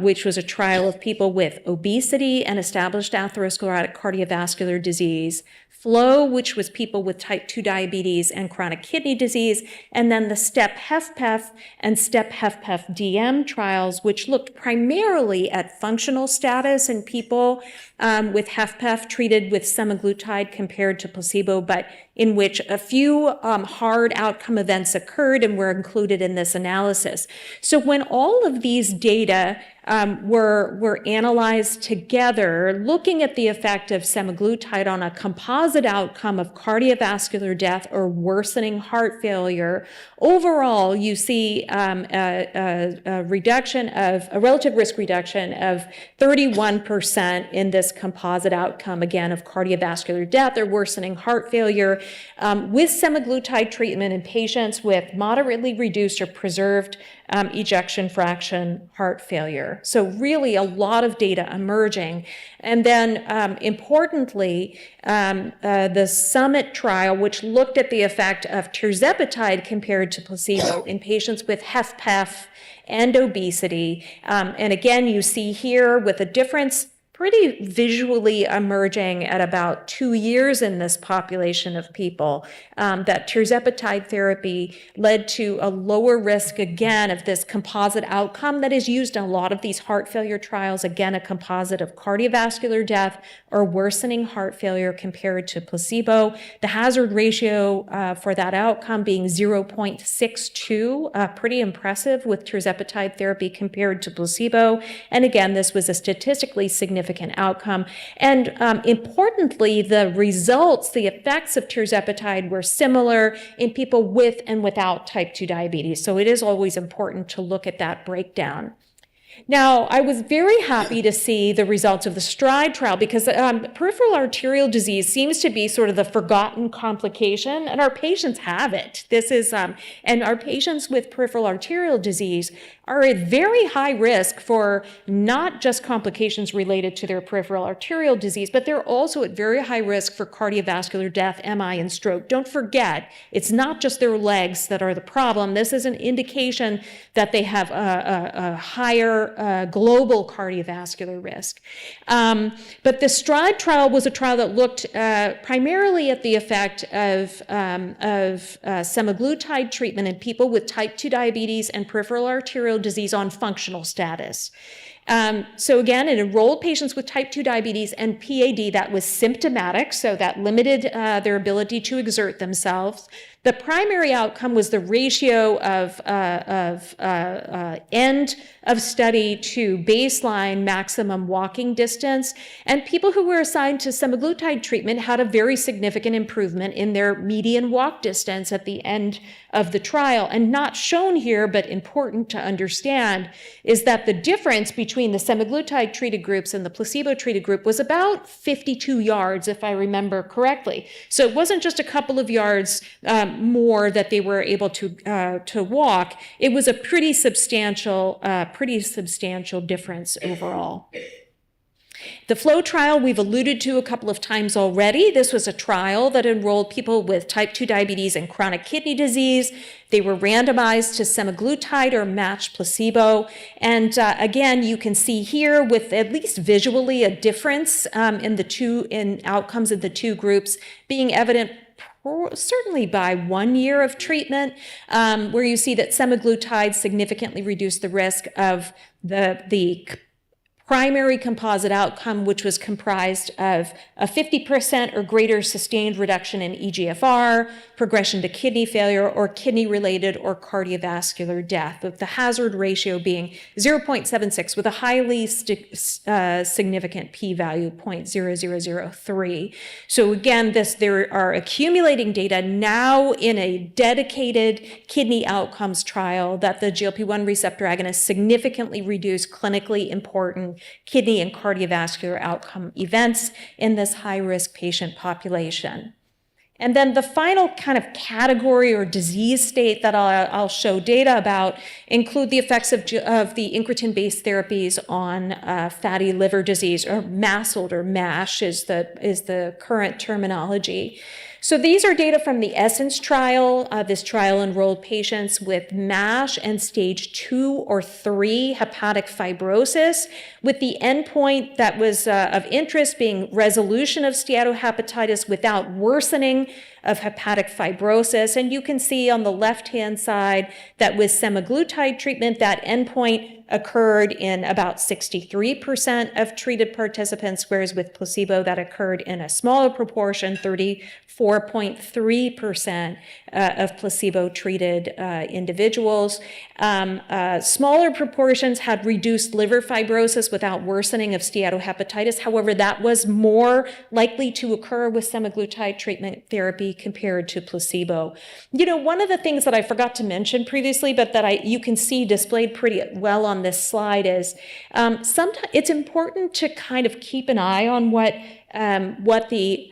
which was a trial of people with obesity and established atherosclerotic cardiovascular disease, FLOW, which was people with type 2 diabetes and chronic kidney disease, and then the STEP-HFpEF and STEP-HFpEF-DM trials, which looked primarily at functional status in people with HFpEF treated with semaglutide compared to placebo, but in which a few hard outcome events occurred and were included in this analysis. So when all of these data were analyzed together, looking at the effect of semaglutide on a composite outcome of cardiovascular death or worsening heart failure, overall you see a reduction of a relative risk reduction of 31% in this composite outcome, again, of cardiovascular death or worsening heart failure with semaglutide treatment in patients with moderately reduced or preserved ejection fraction heart failure. So really a lot of data emerging. And then importantly, the SUMMIT trial, which looked at the effect of tirzepatide compared to placebo in patients with HFpEF and obesity. And again, you see here with a difference pretty visually emerging at about 2 years in this population of people, that tirzepatide therapy led to a lower risk, again, of this composite outcome that is used in a lot of these heart failure trials, again, a composite of cardiovascular death or worsening heart failure compared to placebo. The hazard ratio for that outcome being 0.62, pretty impressive with tirzepatide therapy compared to placebo. And again, this was a statistically significant outcome. And importantly, the results, the effects of tirzepatide were similar in people with and without type 2 diabetes. So it is always important to look at that breakdown. Now, I was very happy to see the results of the STRIDE trial because peripheral arterial disease seems to be sort of the forgotten complication, and our patients have it. This is, and our patients with peripheral arterial disease are at very high risk for not just complications related to their peripheral arterial disease, but they're also at very high risk for cardiovascular death, MI, and stroke. Don't forget, it's not just their legs that are the problem. This is an indication that they have a higher global cardiovascular risk. But the STRIDE trial was a trial that looked primarily at the effect of semaglutide treatment in people with type 2 diabetes and peripheral arterial disease on functional status. So again, it enrolled patients with type 2 diabetes and PAD that was symptomatic, so that limited their ability to exert themselves. The primary outcome was the ratio of end of study to baseline maximum walking distance. And people who were assigned to semaglutide treatment had a very significant improvement in their median walk distance at the end of the trial. And not shown here, but important to understand, is that the difference between the semaglutide treated groups and the placebo treated group was about 52 yards, if I remember correctly. So it wasn't just a couple of yards more that they were able to walk. It was a pretty substantial difference overall. The FLOW trial we've alluded to a couple of times already. This was a trial that enrolled people with type 2 diabetes and chronic kidney disease. They were randomized to semaglutide or matched placebo. And again, you can see here with at least visually a difference in outcomes of the two groups being evident certainly by 1 year of treatment, where you see that semaglutide significantly reduced the risk of the primary composite outcome, which was comprised of a 50% or greater sustained reduction in eGFR, progression to kidney failure, or kidney-related or cardiovascular death, with the hazard ratio being 0.76 with a highly significant p-value, 0.0003. So again, there are accumulating data now in a dedicated kidney outcomes trial that the GLP-1 receptor agonists significantly reduce clinically important kidney and cardiovascular outcome events in this high-risk patient population. And then the final kind of category or disease state that I'll show data about include the effects of the incretin-based therapies on fatty liver disease, or MASLD, or MASH is the current terminology. So these are data from the ESSENCE trial. This trial enrolled patients with MASH and stage 2 or 3 hepatic fibrosis, with the endpoint that was of interest being resolution of steatohepatitis without worsening of hepatic fibrosis. And you can see on the left-hand side that with semaglutide treatment, that endpoint occurred in about 63% of treated participants, whereas with placebo, that occurred in a smaller proportion, 34.3% of placebo-treated individuals. Smaller proportions had reduced liver fibrosis without worsening of steatohepatitis. However, that was more likely to occur with semaglutide treatment therapy compared to placebo. You know, one of the things that I forgot to mention previously, but that you can see displayed pretty well on this slide is sometimes it's important to kind of keep an eye on what the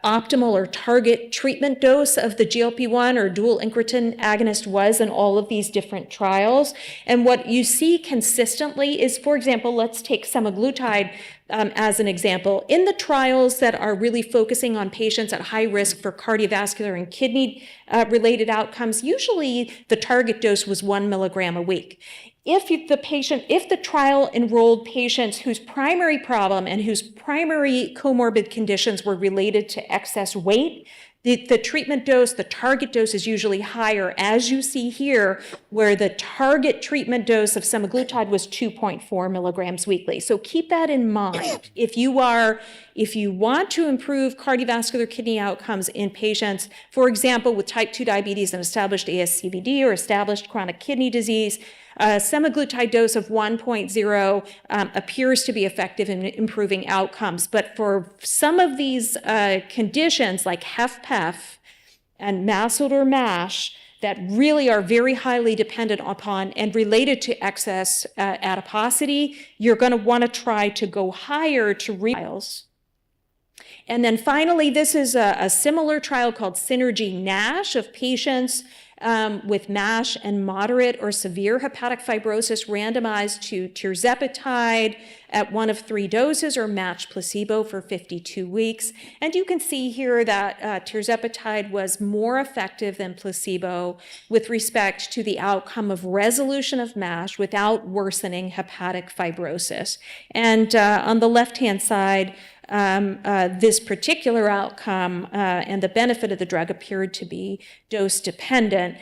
optimal or target treatment dose of the GLP-1 or dual incretin agonist was in all of these different trials. And what you see consistently is, for example, let's take semaglutide as an example. In the trials that are really focusing on patients at high risk for cardiovascular and kidney related outcomes, usually the target dose was 1 milligram a week. If the trial enrolled patients whose primary problem and whose primary comorbid conditions were related to excess weight, the treatment dose, the target dose is usually higher, as you see here, where the target treatment dose of semaglutide was 2.4 milligrams weekly. So keep that in mind. If you want to improve cardiovascular kidney outcomes in patients, for example, with type 2 diabetes and established ASCVD or established chronic kidney disease, a semaglutide dose of 1.0 appears to be effective in improving outcomes. But for some of these conditions like HFpEF and MASLD or MASH that really are very highly dependent upon and related to excess adiposity, you're going to want to try to go higher to trials. And then finally, this is a similar trial called Synergy NASH of patients with MASH and moderate or severe hepatic fibrosis randomized to tirzepatide at one of 3 doses or matched placebo for 52 weeks. And you can see here that tirzepatide was more effective than placebo with respect to the outcome of resolution of MASH without worsening hepatic fibrosis. And on the left-hand side, this particular outcome and the benefit of the drug appeared to be dose-dependent.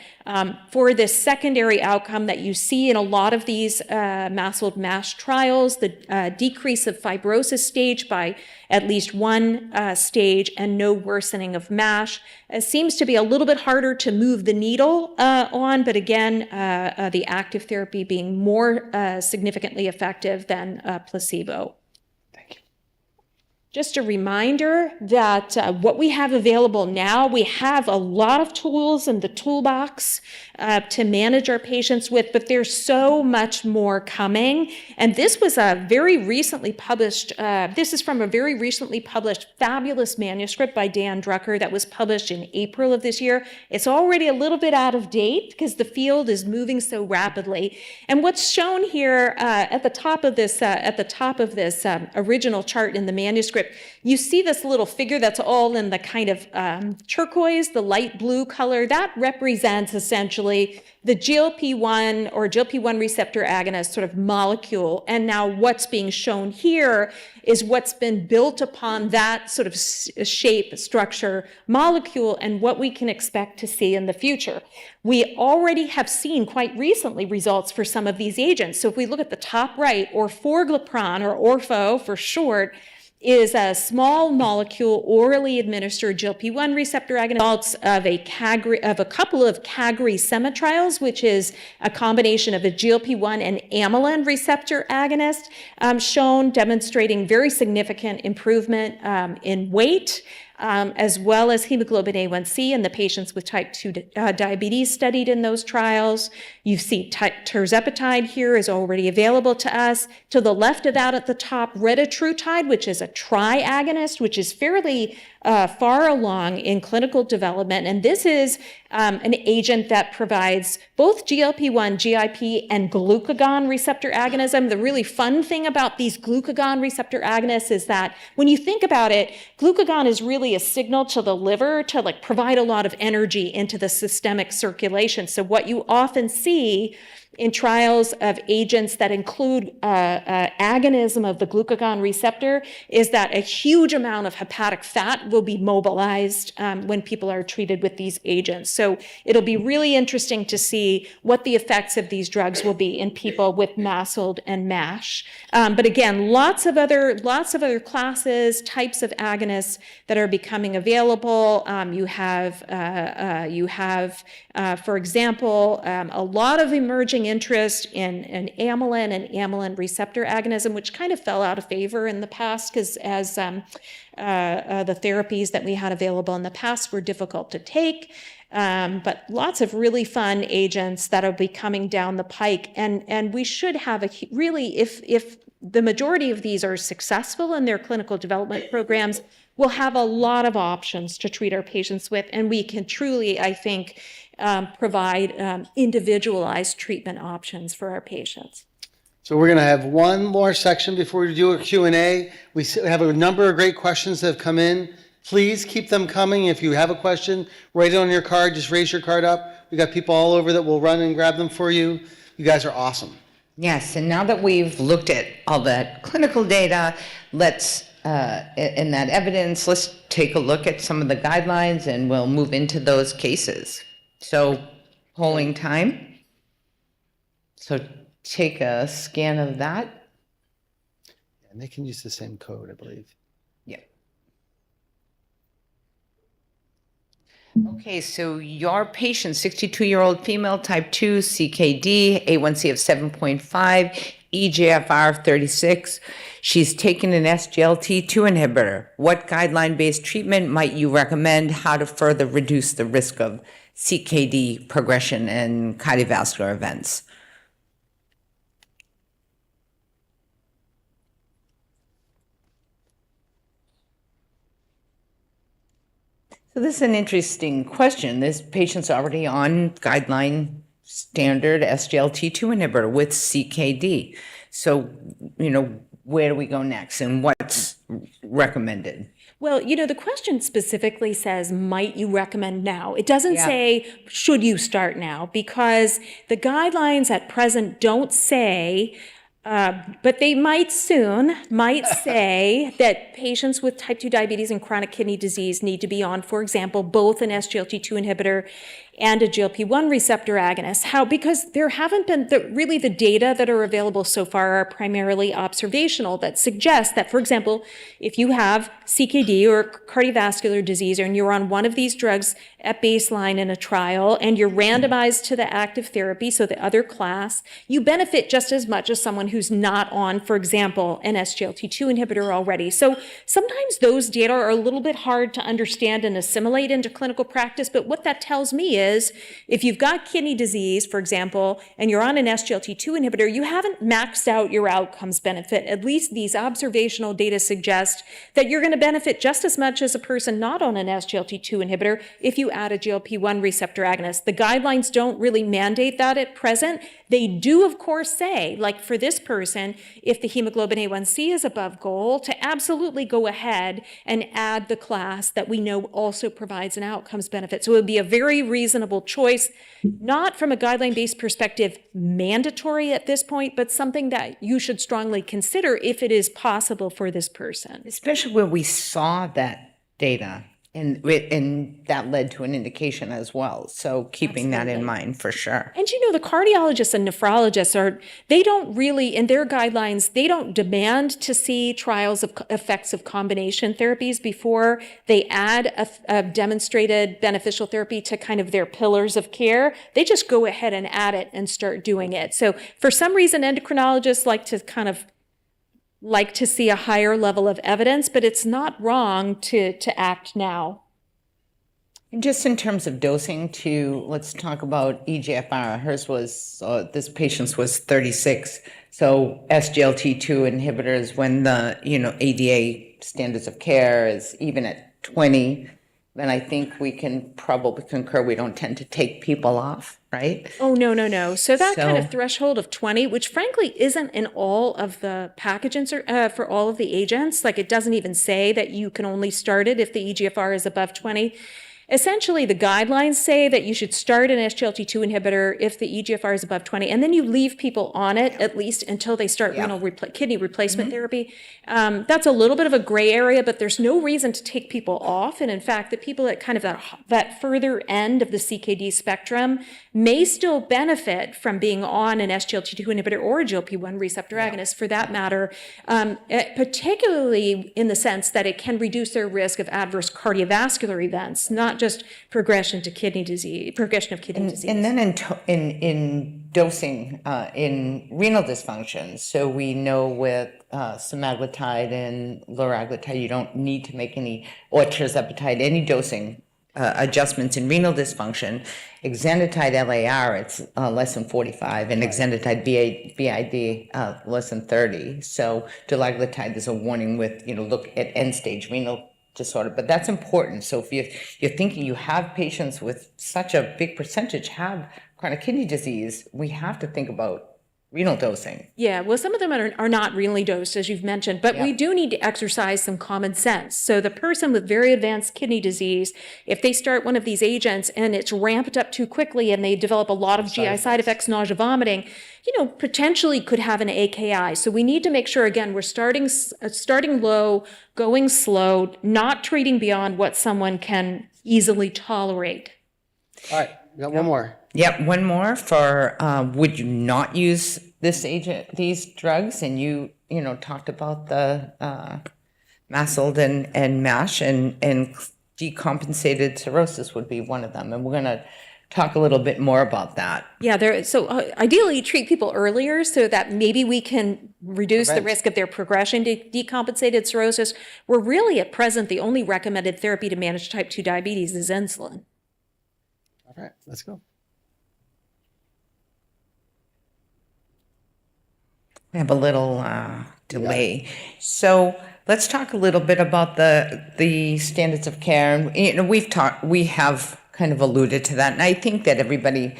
For this secondary outcome that you see in a lot of these MASLD MASH trials, the decrease of fibrosis stage by at least 1 stage and no worsening of MASH seems to be a little bit harder to move the needle on, but again, the active therapy being more significantly effective than placebo. Just a reminder that what we have available now, we have a lot of tools in the toolbox to manage our patients with, but there's so much more coming. And this was a very recently published, this is from a very recently published fabulous manuscript by Dan Drucker that was published in April of this year. It's already a little bit out of date because the field is moving so rapidly. And what's shown here at the top of this original chart in the manuscript, you see this little figure that's all in the kind of turquoise, the light blue color. That represents essentially the GLP-1 or GLP-1 receptor agonist sort of molecule. And now what's being shown here is what's been built upon that sort of shape, structure, molecule, and what we can expect to see in the future. We already have seen quite recently results for some of these agents. So if we look at the top right, orforglipron, or Orfo for short, is a small molecule orally administered GLP-1 receptor agonist of a couple of CagriSema trials, which is a combination of a GLP-1 and amylin receptor agonist, shown demonstrating very significant improvement in weight, as well as hemoglobin A1C in the patients with type 2 diabetes studied in those trials. You see tirzepatide here is already available to us. To the left of that at the top, retatrutide, which is a tri-agonist, which is fairly far along in clinical development, and this is an agent that provides both GLP-1, GIP, and glucagon receptor agonism. The really fun thing about these glucagon receptor agonists is that when you think about it, glucagon is really a signal to the liver to like provide a lot of energy into the systemic circulation. So what you often see in trials of agents that include agonism of the glucagon receptor is that a huge amount of hepatic fat will be mobilized when people are treated with these agents. So it'll be really interesting to see what the effects of these drugs will be in people with MASLD and MASH. But again, lots of other classes, types of agonists that are becoming available. You have, for example, a lot of emerging interest in amylin and amylin receptor agonism, which kind of fell out of favor in the past because as the therapies that we had available in the past were difficult to take. But lots of really fun agents that will be coming down the pike. And we should have really, if the majority of these are successful in their clinical development programs, we'll have a lot of options to treat our patients with. And we can truly, I think, provide individualized treatment options for our patients. So we're going to have one more section before we do a Q&A. We have a number of great questions that have come in. Please keep them coming. If you have a question, write it on your card. Just raise your card up. We got people all over that will run and grab them for you. You guys are awesome. Yes, and now that we've looked at all that clinical data, let's, and that evidence, let's take a look at some of the guidelines and we'll move into those cases. So, polling time. So take a scan of that. And they can use the same code, I believe. Yeah. Okay, so your patient, 62-year-old female, type 2, CKD, A1C of 7.5, EGFR 36. She's taken an SGLT2 inhibitor. What guideline-based treatment might you recommend? How to further reduce the risk of CKD progression and cardiovascular events? So this is an interesting question. This patient's already on guideline standard SGLT2 inhibitor with CKD. So, where do we go next and what's recommended? Well, the question specifically says, might you recommend now? It doesn't say, should you start now? Because the guidelines at present don't say, but they might say that patients with type 2 diabetes and chronic kidney disease need to be on, for example, both an SGLT2 inhibitor and a GLP-1 receptor agonist. How? Because there haven't been, really the data that are available so far are primarily observational that suggest that, for example, if you have CKD or cardiovascular disease and you're on one of these drugs at baseline in a trial and you're randomized to the active therapy, so the other class, you benefit just as much as someone who's not on, for example, an SGLT2 inhibitor already. So sometimes those data are a little bit hard to understand and assimilate into clinical practice, but what that tells me is if you've got kidney disease, for example, and you're on an SGLT2 inhibitor, you haven't maxed out your outcomes benefit. At least these observational data suggest that you're going to benefit just as much as a person not on an SGLT2 inhibitor if you add a GLP-1 receptor agonist. The guidelines don't really mandate that at present. They do, of course, say, like for this person, if the hemoglobin A1C is above goal, to absolutely go ahead and add the class that we know also provides an outcomes benefit. So it would be a very reasonable choice, not from a guideline-based perspective mandatory at this point, but something that you should strongly consider if it is possible for this person. Especially when we saw that data and that led to an indication as well. So keeping that in mind for sure. And the cardiologists and nephrologists they don't really, in their guidelines, they don't demand to see trials of effects of combination therapies before they add a demonstrated beneficial therapy to kind of their pillars of care. They just go ahead and add it and start doing it. So for some reason, endocrinologists like to see a higher level of evidence, but it's not wrong to act now. And just in terms of dosing let's talk about EGFR. Hers was, this patient's was 36. So SGLT2 inhibitors, when the, ADA standards of care is even at 20, then I think we can probably concur we don't tend to take people off, right? Oh, no, no, no. So that kind of So- threshold of 20, which frankly isn't in all of the package for all of the agents, like it doesn't even say that you can only start it if the EGFR is above 20. Essentially, the guidelines say that you should start an SGLT2 inhibitor if the EGFR is above 20, and then you leave people on it at least until they start kidney replacement therapy. That's a little bit of a gray area, but there's no reason to take people off. And in fact, the people at kind of that further end of the CKD spectrum may still benefit from being on an SGLT2 inhibitor or a GLP-1 receptor agonist for that matter, particularly in the sense that it can reduce their risk of adverse cardiovascular events, not just progression of kidney disease. And then in dosing in renal dysfunction, so we know with semaglutide and liraglutide, you don't need to make any, or tirzepatide, any dosing adjustments in renal dysfunction. Exenatide LAR, it's less than 45, and exenatide BID less than 30. So dulaglutide, there's a warning with, look at end-stage renal disorder, but that's important. So if you're thinking you have patients with such a big percentage have chronic kidney disease, we have to think about renal dosing. Yeah, well, some of them are not renally dosed, as you've mentioned, but we do need to exercise some common sense. So the person with very advanced kidney disease, if they start one of these agents and it's ramped up too quickly and they develop a lot of GI side effects, nausea, vomiting, potentially could have an AKI. So we need to make sure, again, we're starting low, going slow, not treating beyond what someone can easily tolerate. All right, we got one more. Yep, one more for would you not use these drugs? And you talked about the MASLD and MASH and decompensated cirrhosis would be one of them. And we're going to talk a little bit more about that. Yeah, so ideally you treat people earlier so that maybe we can reduce the risk of their progression to decompensated cirrhosis. Where really at present the only recommended therapy to manage type 2 diabetes is insulin. All right, let's go. We have a little delay. So let's talk a little bit about the standards of care. And we have kind of alluded to that. And I think that everybody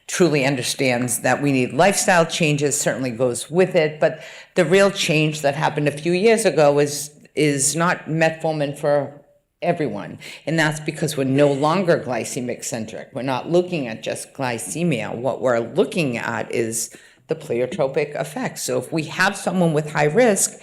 truly understands that we need lifestyle changes, certainly goes with it. But the real change that happened a few years ago is not metformin for everyone. And that's because we're no longer glycemic centric. We're not looking at just glycemia. What we're looking at is the pleiotropic effects. So if we have someone with high risk,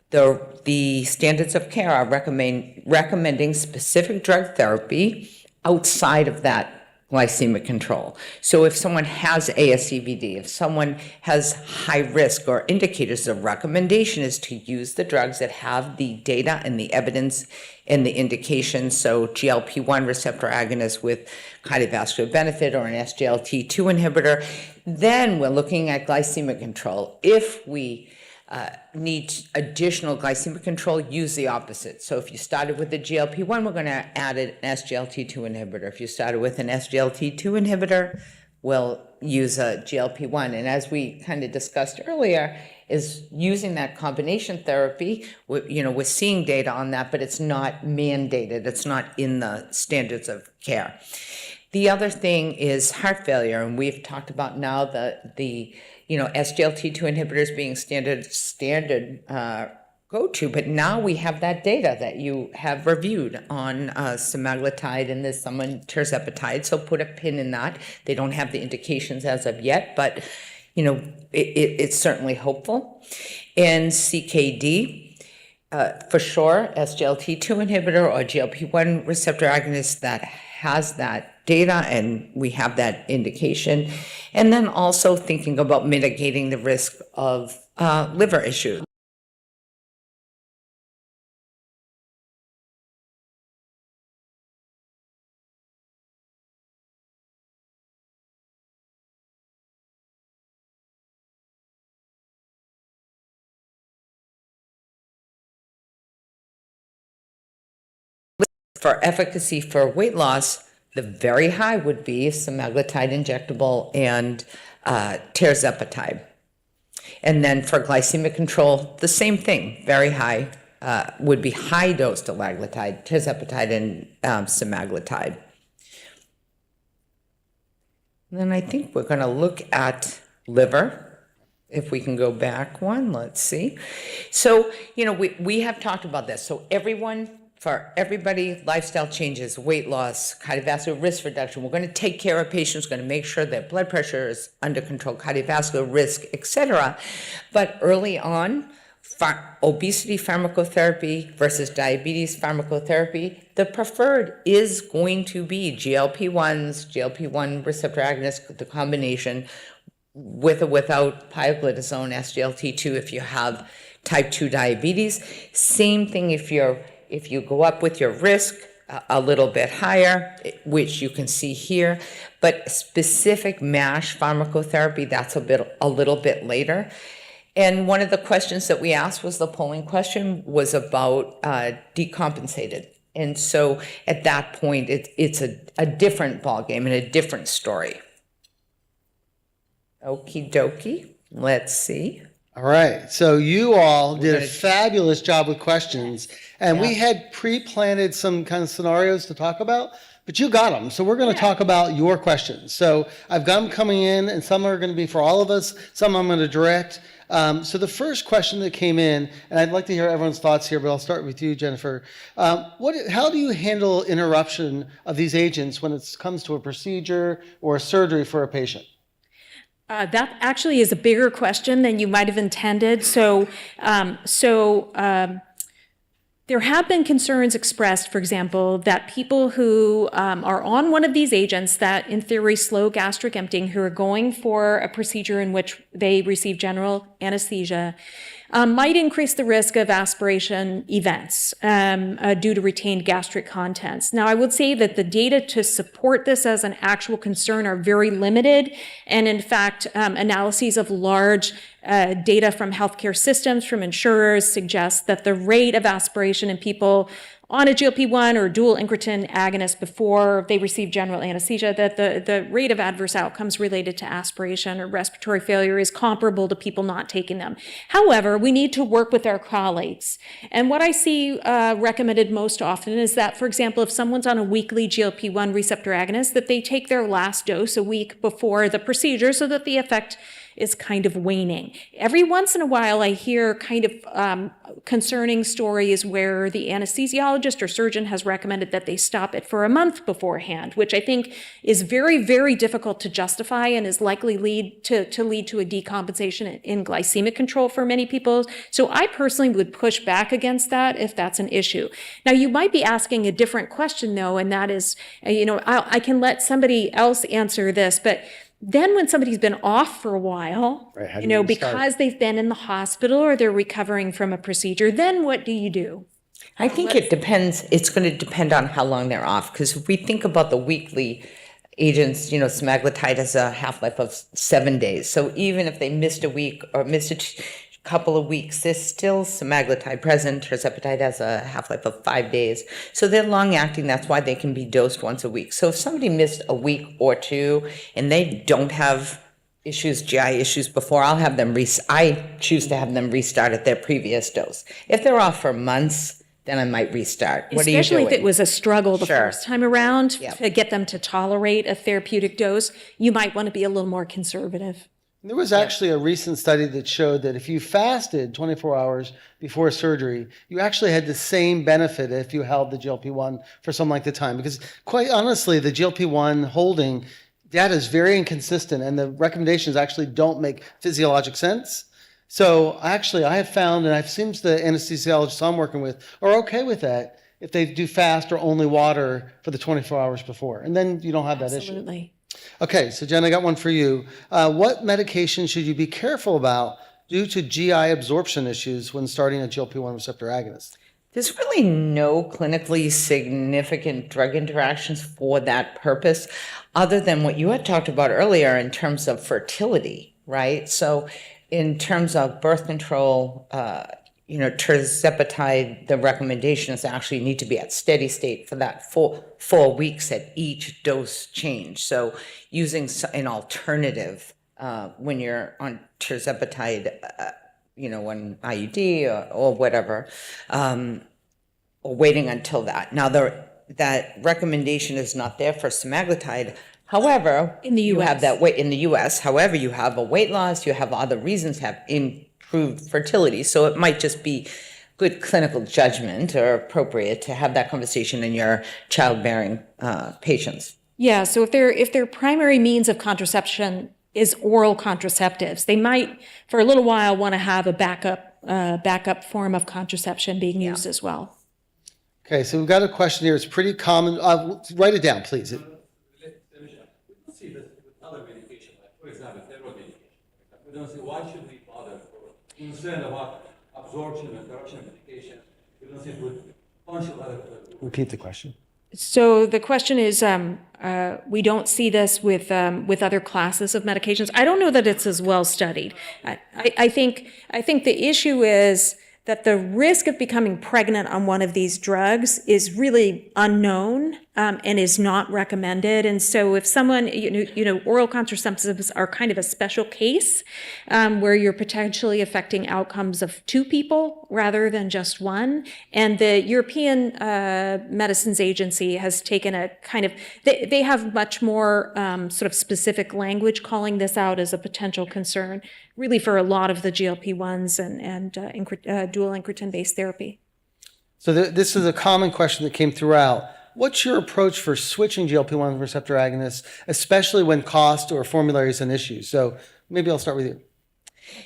the standards of care are recommending specific drug therapy outside of that glycemic control. So if someone has ASCVD, if someone has high risk or indicators, the recommendation is to use the drugs that have the data and the evidence and the indications. So GLP-1 receptor agonist with cardiovascular benefit or an SGLT2 inhibitor. Then we're looking at glycemic control. If we need additional glycemic control, use the opposite. So if you started with the GLP-1, we're going to add an SGLT2 inhibitor. If you started with an SGLT2 inhibitor, we'll use a GLP-1. And as we kind of discussed earlier, is using that combination therapy. We're seeing data on that, but it's not mandated. It's not in the standards of care. The other thing is heart failure, and we've talked about now the SGLT2 inhibitors being standard go-to, but now we have that data that you have reviewed on semaglutide and there's someone tirzepatide, so put a pin in that. They don't have the indications as of yet, but it's certainly hopeful. And CKD, for sure, SGLT2 inhibitor or GLP-1 receptor agonist that has that data and we have that indication. And then also thinking about mitigating the risk of liver issues. For efficacy for weight loss, the very high would be semaglutide injectable and tirzepatide. And then for glycemic control, the same thing, very high would be high-dose dulaglutide, tirzepatide, and semaglutide. And then I think we're going to look at liver. If we can go back one, let's see. So, we have talked about this. So for everybody, lifestyle changes, weight loss, cardiovascular risk reduction. We're going to take care of patients, going to make sure their blood pressure is under control, cardiovascular risk, etc. But early on, obesity pharmacotherapy versus diabetes pharmacotherapy, the preferred is going to be GLP-1s, GLP-1 receptor agonists, the combination, with or without pioglitazone, SGLT2 if you have type 2 diabetes. Same thing if you go up with your risk a little bit higher, which you can see here, but specific MASH pharmacotherapy, that's a little bit later. And one of the questions that we asked was the polling question was about decompensated. And so at that point, it's a different ballgame and a different story. Okie dokie, let's see. All right, so you all did a fabulous job with questions, and we had pre-planted some kind of scenarios to talk about, but you got them. So we're going to talk about your questions. So I've got them coming in, and some are going to be for all of us, some I'm going to direct. So the first question that came in, and I'd like to hear everyone's thoughts here, but I'll start with you, Jennifer. How do you handle interruption of these agents when it comes to a procedure or a surgery for a patient? That actually is a bigger question than you might have intended. So there have been concerns expressed, for example, that people who are on one of these agents that in theory slow gastric emptying, who are going for a procedure in which they receive general anesthesia, might increase the risk of aspiration events due to retained gastric contents. Now, I would say that the data to support this as an actual concern are very limited. And in fact, analyses of large data from healthcare systems, from insurers, suggest that the rate of aspiration in people on a GLP-1 or dual incretin agonist before they receive general anesthesia, that the rate of adverse outcomes related to aspiration or respiratory failure is comparable to people not taking them. However, we need to work with our colleagues. And what I see recommended most often is that, for example, if someone's on a weekly GLP-1 receptor agonist, that they take their last dose a week before the procedure so that the effect is kind of waning. Every once in a while, I hear kind of concerning stories where the anesthesiologist or surgeon has recommended that they stop it for a month beforehand, which I think is very, very difficult to justify and is likely lead to a decompensation in glycemic control for many people. So I personally would push back against that if that's an issue. Now, you might be asking a different question, though, and that is, I can let somebody else answer this, but then when somebody's been off for a while, right, because they've been in the hospital or they're recovering from a procedure, then what do you do? I think it depends. It's going to depend on how long they're off. Because if we think about the weekly agents, semaglutide has a half-life of 7 days. So even if they missed a week or missed a couple of weeks, there's still semaglutide present. Tirzepatide has a half-life of 5 days. So they're long-acting. That's why they can be dosed once a week. So if somebody missed a week or two and they don't have GI issues before, I choose to have them restart at their previous dose. If they're off for months, then I might restart. What are you doing? Especially if it was a struggle the first time around to get them to tolerate a therapeutic dose, you might want to be a little more conservative. There was actually a recent study that showed that if you fasted 24 hours before surgery, you actually had the same benefit if you held the GLP-1 for some length of time. Because quite honestly, the GLP-1 holding data is very inconsistent, and the recommendations actually don't make physiologic sense. So actually, I have found, and it seems the anesthesiologists I'm working with are okay with that if they do fast or only water for the 24 hours before. And then you don't have that issue. Absolutely. Okay, so Jen, I got one for you. What medication should you be careful about due to GI absorption issues when starting a GLP-1 receptor agonist? There's really no clinically significant drug interactions for that purpose, other than what you had talked about earlier in terms of fertility, right? So in terms of birth control, tirzepatide, the recommendation is actually need to be at steady state for that 4 weeks at each dose change. So using an alternative when you're on tirzepatide an IUD or whatever, or waiting until that. Now, that recommendation is not there for semaglutide. However, In the you have US. that weight in the US. However, you have a weight loss, you have other reasons, have improved fertility. So it might just be good clinical judgment or appropriate to have that conversation in your childbearing patients. Yeah, so if their primary means of contraception is oral contraceptives, they might, for a little while, want to have a backup form of contraception being used as well. Okay, so we've got a question here. It's pretty common. Write it down, please. We don't see this with other medication, like for example, thyroid medication. We don't see why should we bother for concern about absorption and correction of medication. We don't see it with a bunch of other. Repeat the question. So the question is, we don't see this with other classes of medications. I don't know that it's as well studied. I think the issue is that the risk of becoming pregnant on one of these drugs is really unknown and is not recommended. And so if someone, oral contraceptives are kind of a special case where you're potentially affecting outcomes of two people rather than just one. And the European Medicines Agency has taken a kind of, they have much more sort of specific language calling this out as a potential concern, really for a lot of the GLP-1s and dual incretin-based therapy. So this is a common question that came throughout. What's your approach for switching GLP-1 receptor agonists, especially when cost or formulary is an issue? So maybe I'll start with you.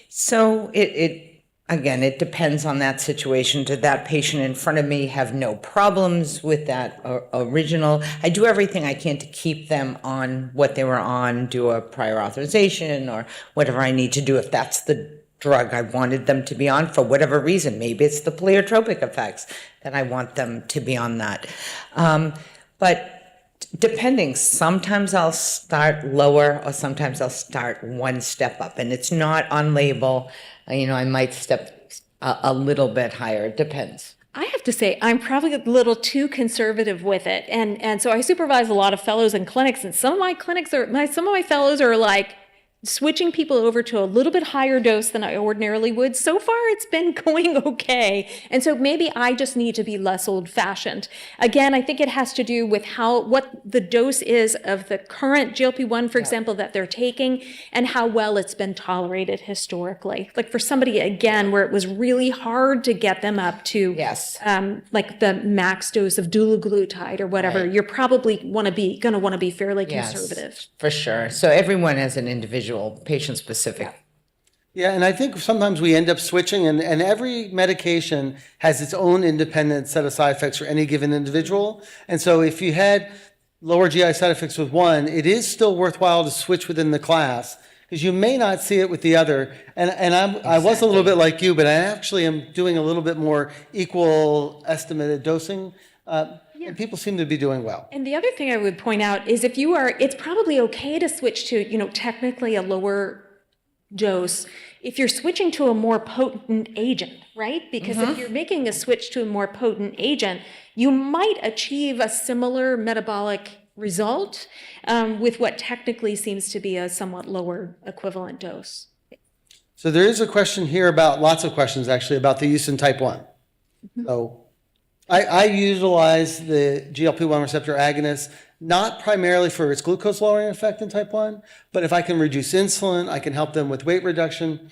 So again, it depends on that situation. Did that patient in front of me have no problems with that original? I do everything I can to keep them on what they were on, do a prior authorization or whatever I need to do if that's the drug I wanted them to be on for whatever reason. Maybe it's the pleiotropic effects that I want them to be on that. But depending, sometimes I'll start lower or sometimes I'll start one step up, and it's not on label. I might step a little bit higher. It depends. I have to say, I'm probably a little too conservative with it. And so I supervise a lot of fellows in clinics, and some of my fellows are like, switching people over to a little bit higher dose than I ordinarily would. So far, it's been going okay. And so maybe I just need to be less old-fashioned. Again, I think it has to do with what the dose is of the current GLP-1, for example, that they're taking, and how well it's been tolerated historically. Like for somebody, again, where it was really hard to get them up to Yes. like the max dose of dulaglutide or whatever, Right. you're probably going to want to be fairly Yes, conservative. for sure. So everyone has an individual, patient-specific. Yeah, and I think sometimes we end up switching, and every medication has its own independent set of side effects for any given individual. And so if you had lower GI side effects with one, it is still worthwhile to switch within the class because you may not see it with the other. And I was a little bit like you, but I actually am doing a little bit more equal estimated dosing. And people seem to be doing well. And the other thing I would point out is it's probably okay to switch to, technically a lower dose if you're switching to a more potent agent, right? Because if you're making a switch to a more potent agent, you might achieve a similar metabolic result with what technically seems to be a somewhat lower equivalent dose. So there is a question here about, lots of questions actually, about the use in type 1. So I utilize the GLP-1 receptor agonist, not primarily for its glucose lowering effect in type 1, but if I can reduce insulin, I can help them with weight reduction,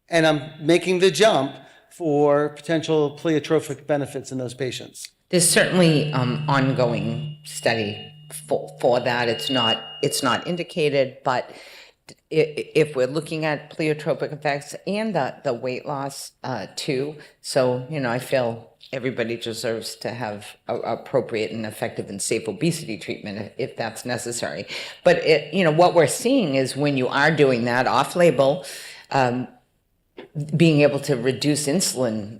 and I'm making the jump for potential pleiotropic benefits in those patients. There's certainly ongoing study for that. It's not indicated, but if we're looking at pleiotropic effects and the weight loss too, so I feel everybody deserves to have appropriate and effective and safe obesity treatment if that's necessary. But what we're seeing is when you are doing that off-label, being able to reduce insulin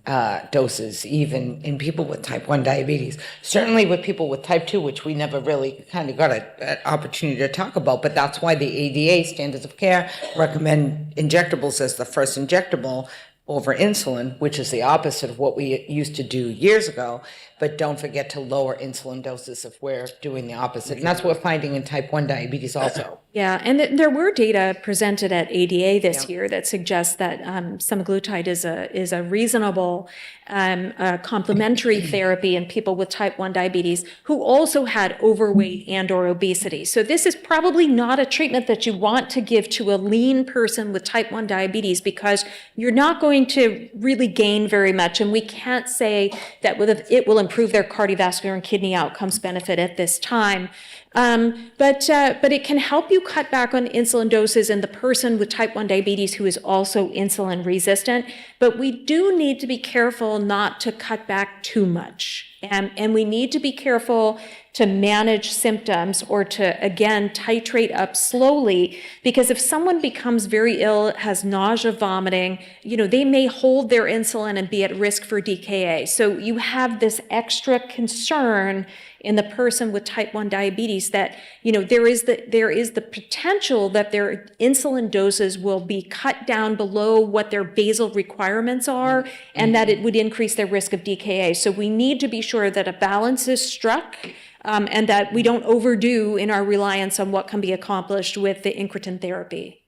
doses even in people with type 1 diabetes. Certainly with people with type 2, which we never really kind of got an opportunity to talk about, but that's why the ADA, Standards of Care, recommend injectables as the first injectable over insulin, which is the opposite of what we used to do years ago. But don't forget to lower insulin doses if we're doing the opposite. And that's what we're finding in type 1 diabetes also. Yeah, and there were data presented at ADA this Yeah. year that suggests that semaglutide is a reasonable complementary therapy in people with type 1 diabetes who also had overweight and/or obesity. So this is probably not a treatment that you want to give to a lean person with type 1 diabetes because you're not going to really gain very much, and we can't say that it will improve their cardiovascular and kidney outcomes benefit at this time. But it can help you cut back on insulin doses in the person with type 1 diabetes who is also insulin resistant. But we do need to be careful not to cut back too much. And we need to be careful to manage symptoms or to, again, titrate up slowly, because if someone becomes very ill, has nausea, vomiting, they may hold their insulin and be at risk for DKA. So you have this extra concern in the person with type 1 diabetes that, there is the potential that their insulin doses will be cut down below what their basal requirements are, and that it would increase their risk of DKA. So we need to be sure that a balance is struck, and that we don't overdo in our reliance on what can be accomplished with the incretin therapy.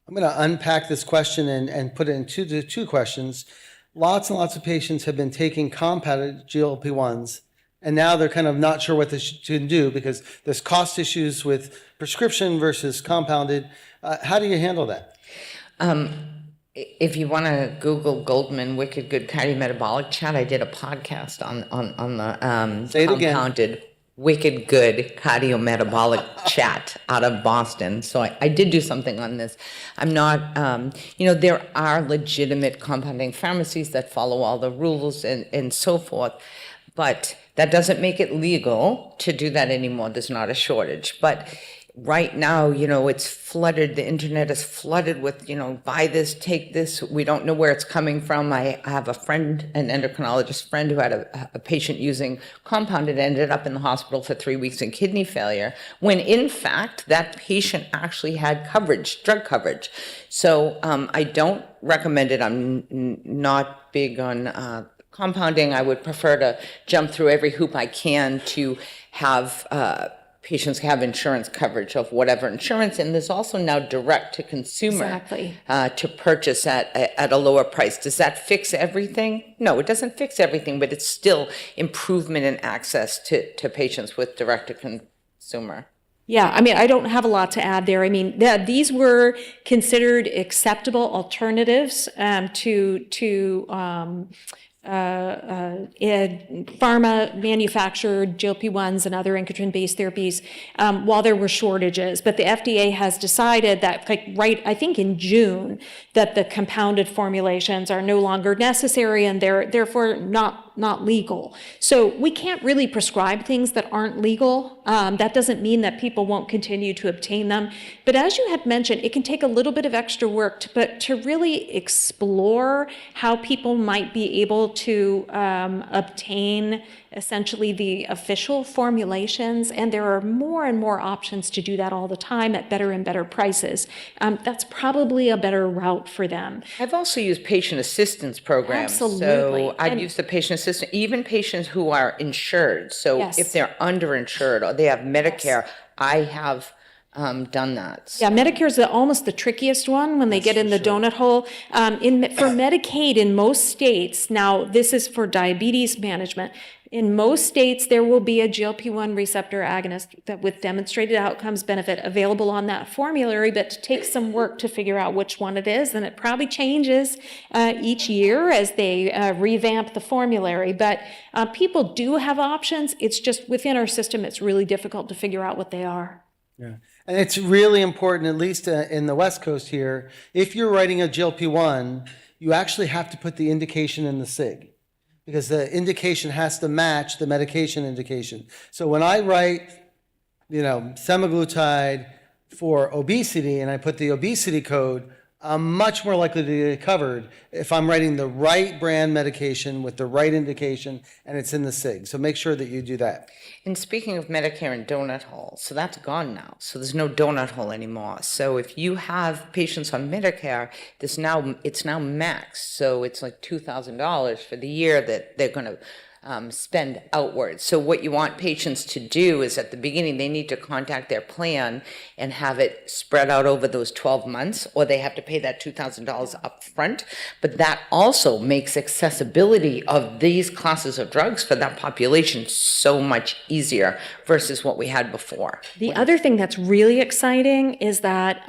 I'm going to unpack this question and put it into two questions. Lots and lots of patients have been taking compounded GLP-1s, and now they're kind of not sure what they should do because there's cost issues with prescription versus compounded. How do you handle that? If you want to Google Goldman Wicked Good Cardiometabolic Chat, I did a podcast on the Say it again. compounded Wicked Good Cardiometabolic Chat out of Boston. So I did do something on this. I'm not, there are legitimate compounding pharmacies that follow all the rules and so forth, but that doesn't make it legal to do that anymore. There's not a shortage. But right now, it's flooded. The internet is flooded with, buy this, take this. We don't know where it's coming from. I have a friend, an endocrinologist friend, who had a patient using compounded, ended up in the hospital for 3 weeks in kidney failure, when in fact, that patient actually had coverage, drug coverage. So I don't recommend it. I'm not big on compounding. I would prefer to jump through every hoop I can to have patients have insurance coverage of whatever insurance, and there's also now direct to consumer Exactly. To purchase at a lower price. Does that fix everything? No, it doesn't fix everything, but it's still improvement in access to patients with direct to consumer. Yeah, I don't have a lot to add there. These were considered acceptable alternatives to pharma manufactured GLP-1s and other incretin-based therapies while there were shortages. But the FDA has decided that, I think in June, that the compounded formulations are no longer necessary and they're therefore not legal. So we can't really prescribe things that aren't legal. That doesn't mean that people won't continue to obtain them. But as you had mentioned, it can take a little bit of extra work to really explore how people might be able to obtain essentially the official formulations, and there are more and more options to do that all the time at better and better prices. That's probably a better route for them. I've also used patient assistance programs. Absolutely. So I've used the patient assistant, even patients who are insured. So Yes. if they're underinsured or they have Medicare, I have done that. Yeah, Medicare is almost the trickiest one when they get in the donut hole. For Medicaid in most states, now this is for diabetes management, in most states there will be a GLP-1 receptor agonist that with demonstrated outcomes benefit available on that formulary, but it takes some work to figure out which one it is, and it probably changes each year as they revamp the formulary. But people do have options. It's just within our system, it's really difficult to figure out what they are. Yeah. And it's really important, at least in the West Coast here, if you're writing a GLP-1, you actually have to put the indication in the SIG because the indication has to match the medication indication. So when I write, semaglutide for obesity and I put the obesity code, I'm much more likely to get covered if I'm writing the right brand medication with the right indication and it's in the SIG. So make sure that you do that. And speaking of Medicare and donut hole, so that's gone now. So there's no donut hole anymore. So if you have patients on Medicare, it's now maxed. So it's like $2,000 for the year that they're going to spend outwards. So what you want patients to do is at the beginning, they need to contact their plan and have it spread out over those 12 months, or they have to pay that $2,000 up front. But that also makes accessibility of these classes of drugs for that population so much easier versus what we had before. The other thing that's really exciting is that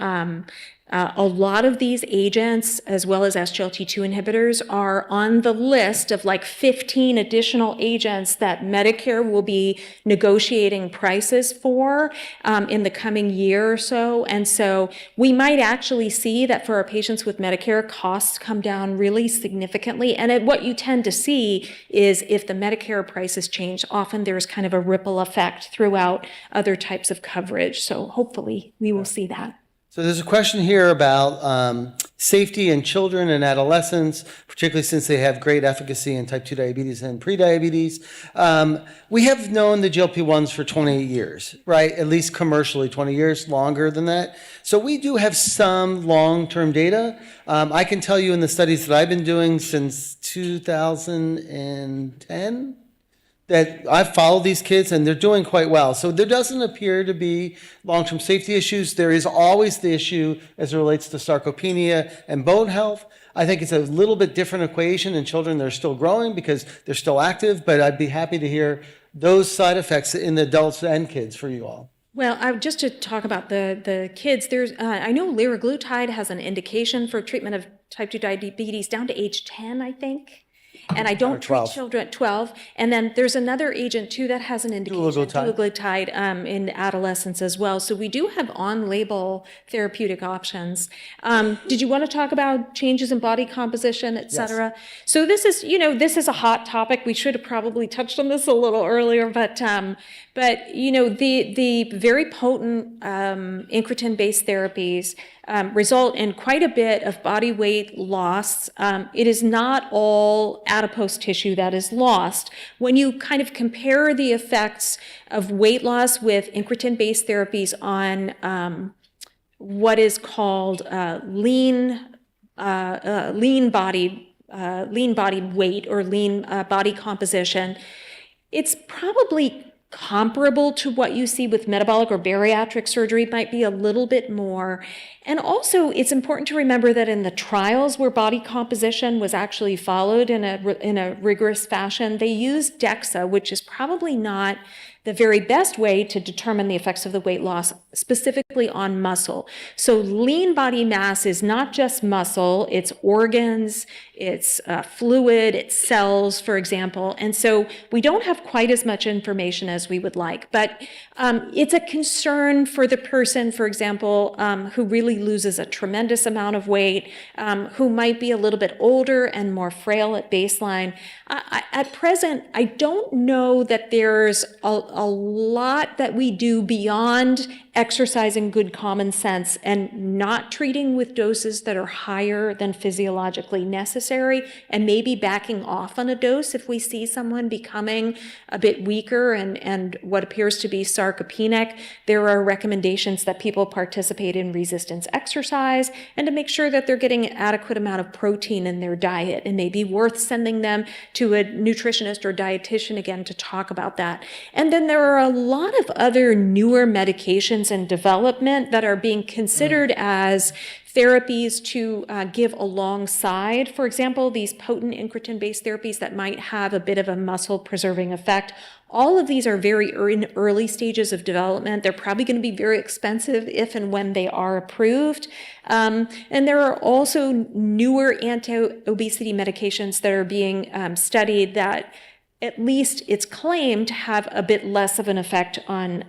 a lot of these agents, as well as SGLT2 inhibitors, are on the list of like 15 additional agents that Medicare will be negotiating prices for in the coming year or so. And so we might actually see that for our patients with Medicare, costs come down really significantly. And what you tend to see is if the Medicare prices change, often there's kind of a ripple effect throughout other types of coverage. So hopefully we will see that. So there's a question here about safety in children and adolescents, particularly since they have great efficacy in type 2 diabetes and prediabetes. We have known the GLP-1s for 28 years, right? At least commercially, 20 years, longer than that. So we do have some long-term data. I can tell you in the studies that I've been doing since 2010, that I've followed these kids and they're doing quite well. So there doesn't appear to be long-term safety issues. There is always the issue as it relates to sarcopenia and bone health. I think it's a little bit different equation in children that are still growing because they're still active, but I'd be happy to hear those side effects in the adults and kids for you all. Well, just to talk about the kids, there's I know liraglutide has an indication for treatment of type 2 diabetes down to age 10, I think. And I don't treat children at 12. And then there's another agent too that has an indication, dulaglutide, in adolescents as well. So we do have on-label therapeutic options. Did you want to talk about changes in body composition, et cetera? Yes. So this is, this is a hot topic. We should have probably touched on this a little earlier, but the very potent incretin-based therapies result in quite a bit of body weight loss. It is not all adipose tissue that is lost. When you kind of compare the effects of weight loss with incretin-based therapies on what is called lean body weight or lean body composition, it's probably comparable to what you see with metabolic or bariatric surgery, might be a little bit more. And also, it's important to remember that in the trials where body composition was actually followed in a rigorous fashion, they used DEXA, which is probably not the very best way to determine the effects of the weight loss, specifically on muscle. So lean body mass is not just muscle, it's organs, it's fluid, it's cells, for example. And so we don't have quite as much information as we would like. But it's a concern for the person, for example, who really loses a tremendous amount of weight, who might be a little bit older and more frail at baseline. At present, I don't know that there's a lot that we do beyond exercising good common sense and not treating with doses that are higher than physiologically necessary, and maybe backing off on a dose if we see someone becoming a bit weaker and what appears to be sarcopenic. There are recommendations that people participate in resistance exercise and to make sure that they're getting an adequate amount of protein in their diet. It may be worth sending them to a nutritionist or dietitian again to talk about that. And then there are a lot of other newer medications in development that are being considered as therapies to give alongside, for example, these potent incretin-based therapies that might have a bit of a muscle-preserving effect. All of these are very in early stages of development. They're probably going to be very expensive if and when they are approved. And there are also newer anti-obesity medications that are being studied that at least it's claimed to have a bit less of an effect on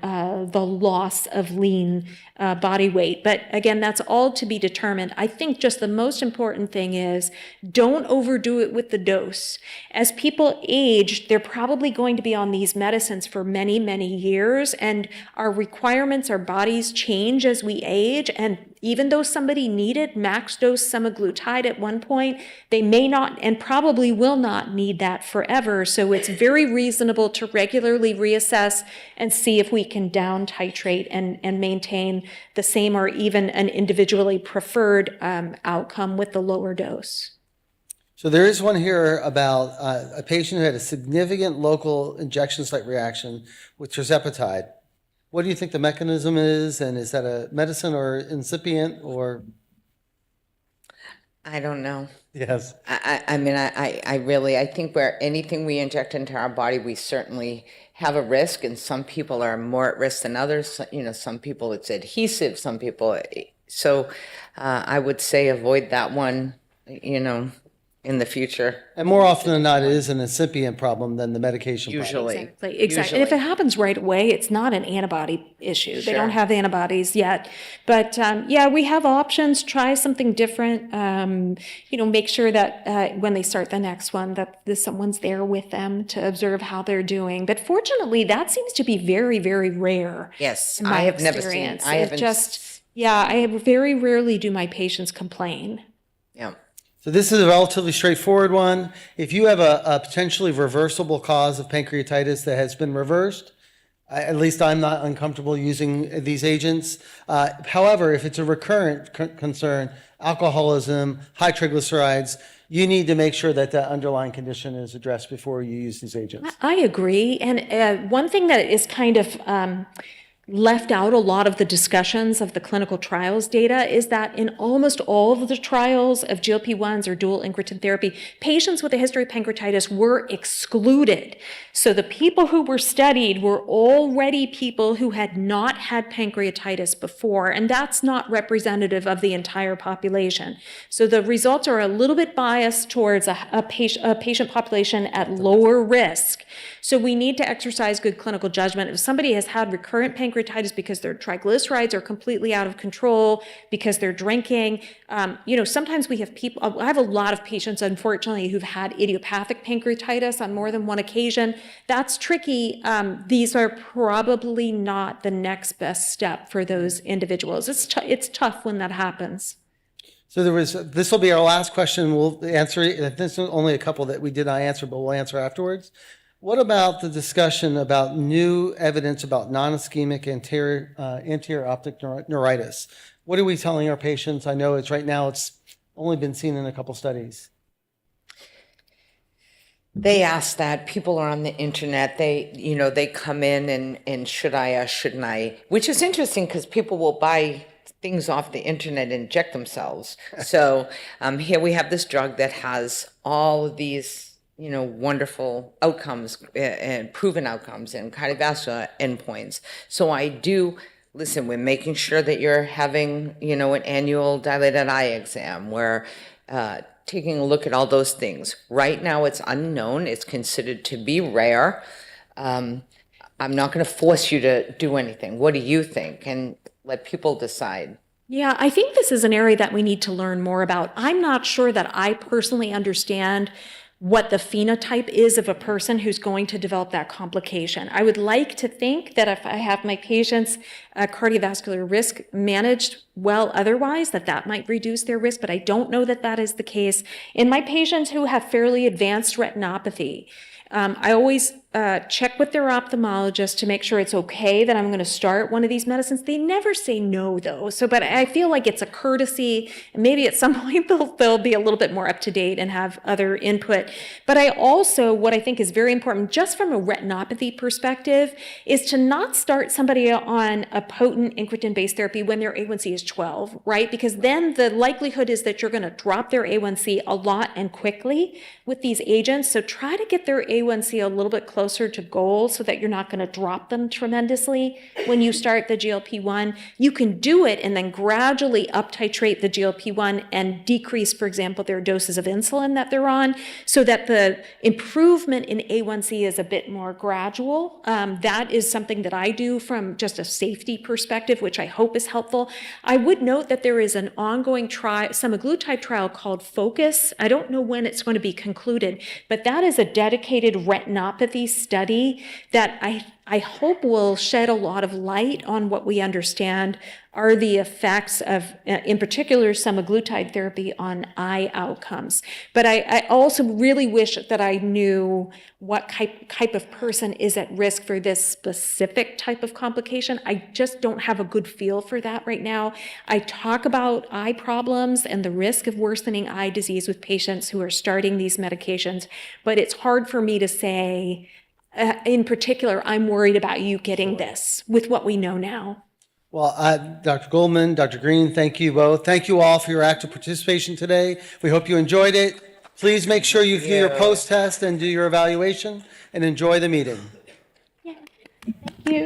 the loss of lean body weight. But again, that's all to be determined. I think just the most important thing is don't overdo it with the dose. As people age, they're probably going to be on these medicines for many, many years, and our requirements, our bodies change as we age. And even though somebody needed max dose semaglutide at one point, they may not and probably will not need that forever. So it's very reasonable to regularly reassess and see if we can down titrate and maintain the same or even an individually preferred outcome with the lower dose. So there is one here about a patient who had a significant local injection site reaction with tirzepatide. What do you think the mechanism is, and is that a medicine or incipient or? I don't know. Yes. I mean, I really, I think where anything we inject into our body, we certainly have a risk, and some people are more at risk than others. You know, some people it's adhesive, some people, so I would say avoid that one, you know, in the future. And more often than not, it is an incipient problem than the medication problem. Usually. Exactly. And if it happens right away, it's not an antibody issue. They don't have antibodies yet. But yeah, we have options. Try something different. You know, make sure that when they start the next one, that someone's there with them to observe how they're doing. But fortunately, that seems to be very, very rare. Yes, in my I have never seen, experience. I It haven't. just, yeah, I very rarely do my patients complain. Yeah. So this is a relatively straightforward one. If you have a potentially reversible cause of pancreatitis that has been reversed, at least I'm not uncomfortable using these agents. However, if it's a recurrent concern, alcoholism, high triglycerides, you need to make sure that the underlying condition is addressed before you use these agents. I agree. And one thing that is kind of left out a lot of the discussions of the clinical trials data is that in almost all of the trials of GLP-1s or dual incretin therapy, patients with a history of pancreatitis were excluded. So the people who were studied were already people who had not had pancreatitis before, and that's not representative of the entire population. So the results are a little bit biased towards a patient population at lower risk. So we need to exercise good clinical judgment. If somebody has had recurrent pancreatitis because their triglycerides are completely out of control, because they're drinking, you know, sometimes we have people, I have a lot of patients, unfortunately, who've had idiopathic pancreatitis on more than one occasion. That's tricky. These are probably not the next best step for those individuals. It's tough when that happens. So this will be our last question. We'll answer it. This is only a couple that we did not answer, but we'll answer afterwards. What about the discussion about new evidence about non-ischemic anterior optic neuritis? What are we telling our patients? I know right now it's only been seen in a couple studies. They ask that. People are on the internet. They come in and should I or shouldn't I? Which is interesting because people will buy things off the internet and inject themselves. So here we have this drug that has all of these wonderful outcomes and proven outcomes and cardiovascular endpoints. So I do, listen, we're making sure that you're having, an annual dilated eye exam. We're taking a look at all those things. Right now it's unknown. It's considered to be rare. I'm not going to force you to do anything. What do you think? And let people decide. Yeah, I think this is an area that we need to learn more about. I'm not sure that I personally understand what the phenotype is of a person who's going to develop that complication. I would like to think that if I have my patients' cardiovascular risk managed well otherwise, that might reduce their risk, but I don't know that that is the case. In my patients who have fairly advanced retinopathy, I always check with their ophthalmologist to make sure it's okay that I'm going to start one of these medicines. They never say no, though. But I feel like it's a courtesy, and maybe at some point they'll be a little bit more up to date and have other input. But I also, what I think is very important, just from a retinopathy perspective, is to not start somebody on a potent incretin-based therapy when their A1C is 12, right? Because then the likelihood is that you're going to drop their A1C a lot and quickly with these agents. So try to get their A1C a little bit closer to goal so that you're not going to drop them tremendously when you start the GLP-1. You can do it and then gradually up titrate the GLP-1 and decrease, for example, their doses of insulin that they're on so that the improvement in A1C is a bit more gradual. That is something that I do from just a safety perspective, which I hope is helpful. I would note that there is an ongoing semaglutide trial called FOCUS. I don't know when it's going to be concluded, but that is a dedicated retinopathy study that I I hope will shed a lot of light on what we understand are the effects of, in particular, semaglutide therapy on eye outcomes. But I also really wish that I knew what type of person is at risk for this specific type of complication. I just don't have a good feel for that right now. I talk about eye problems and the risk of worsening eye disease with patients who are starting these medications, but it's hard for me to say, in particular, I'm worried about you getting this with what we know now. Well, Dr. Goldman, Dr. Green, thank you both. Thank you all for your active participation today. We hope you enjoyed it. Please make sure you do your post-test and do your evaluation, and enjoy the meeting. Yeah. Thank you.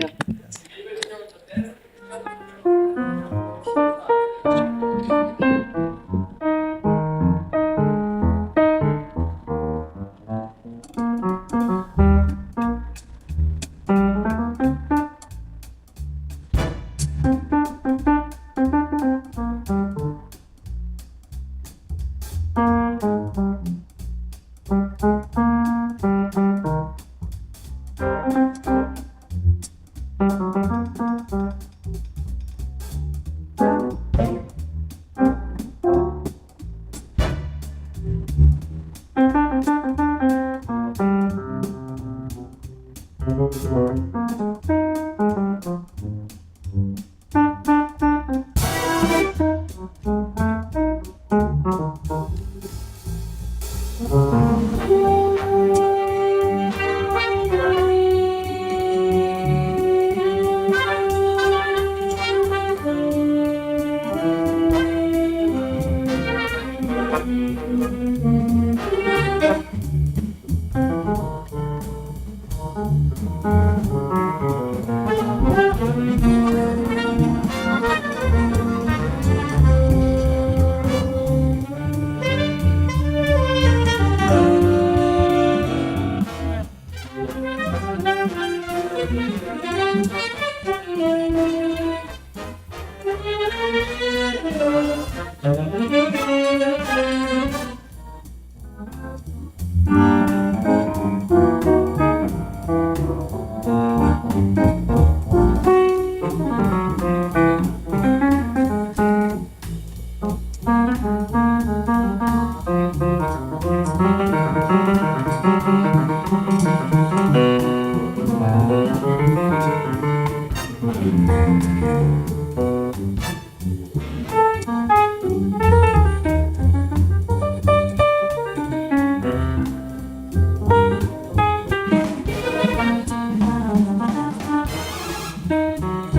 Thank you.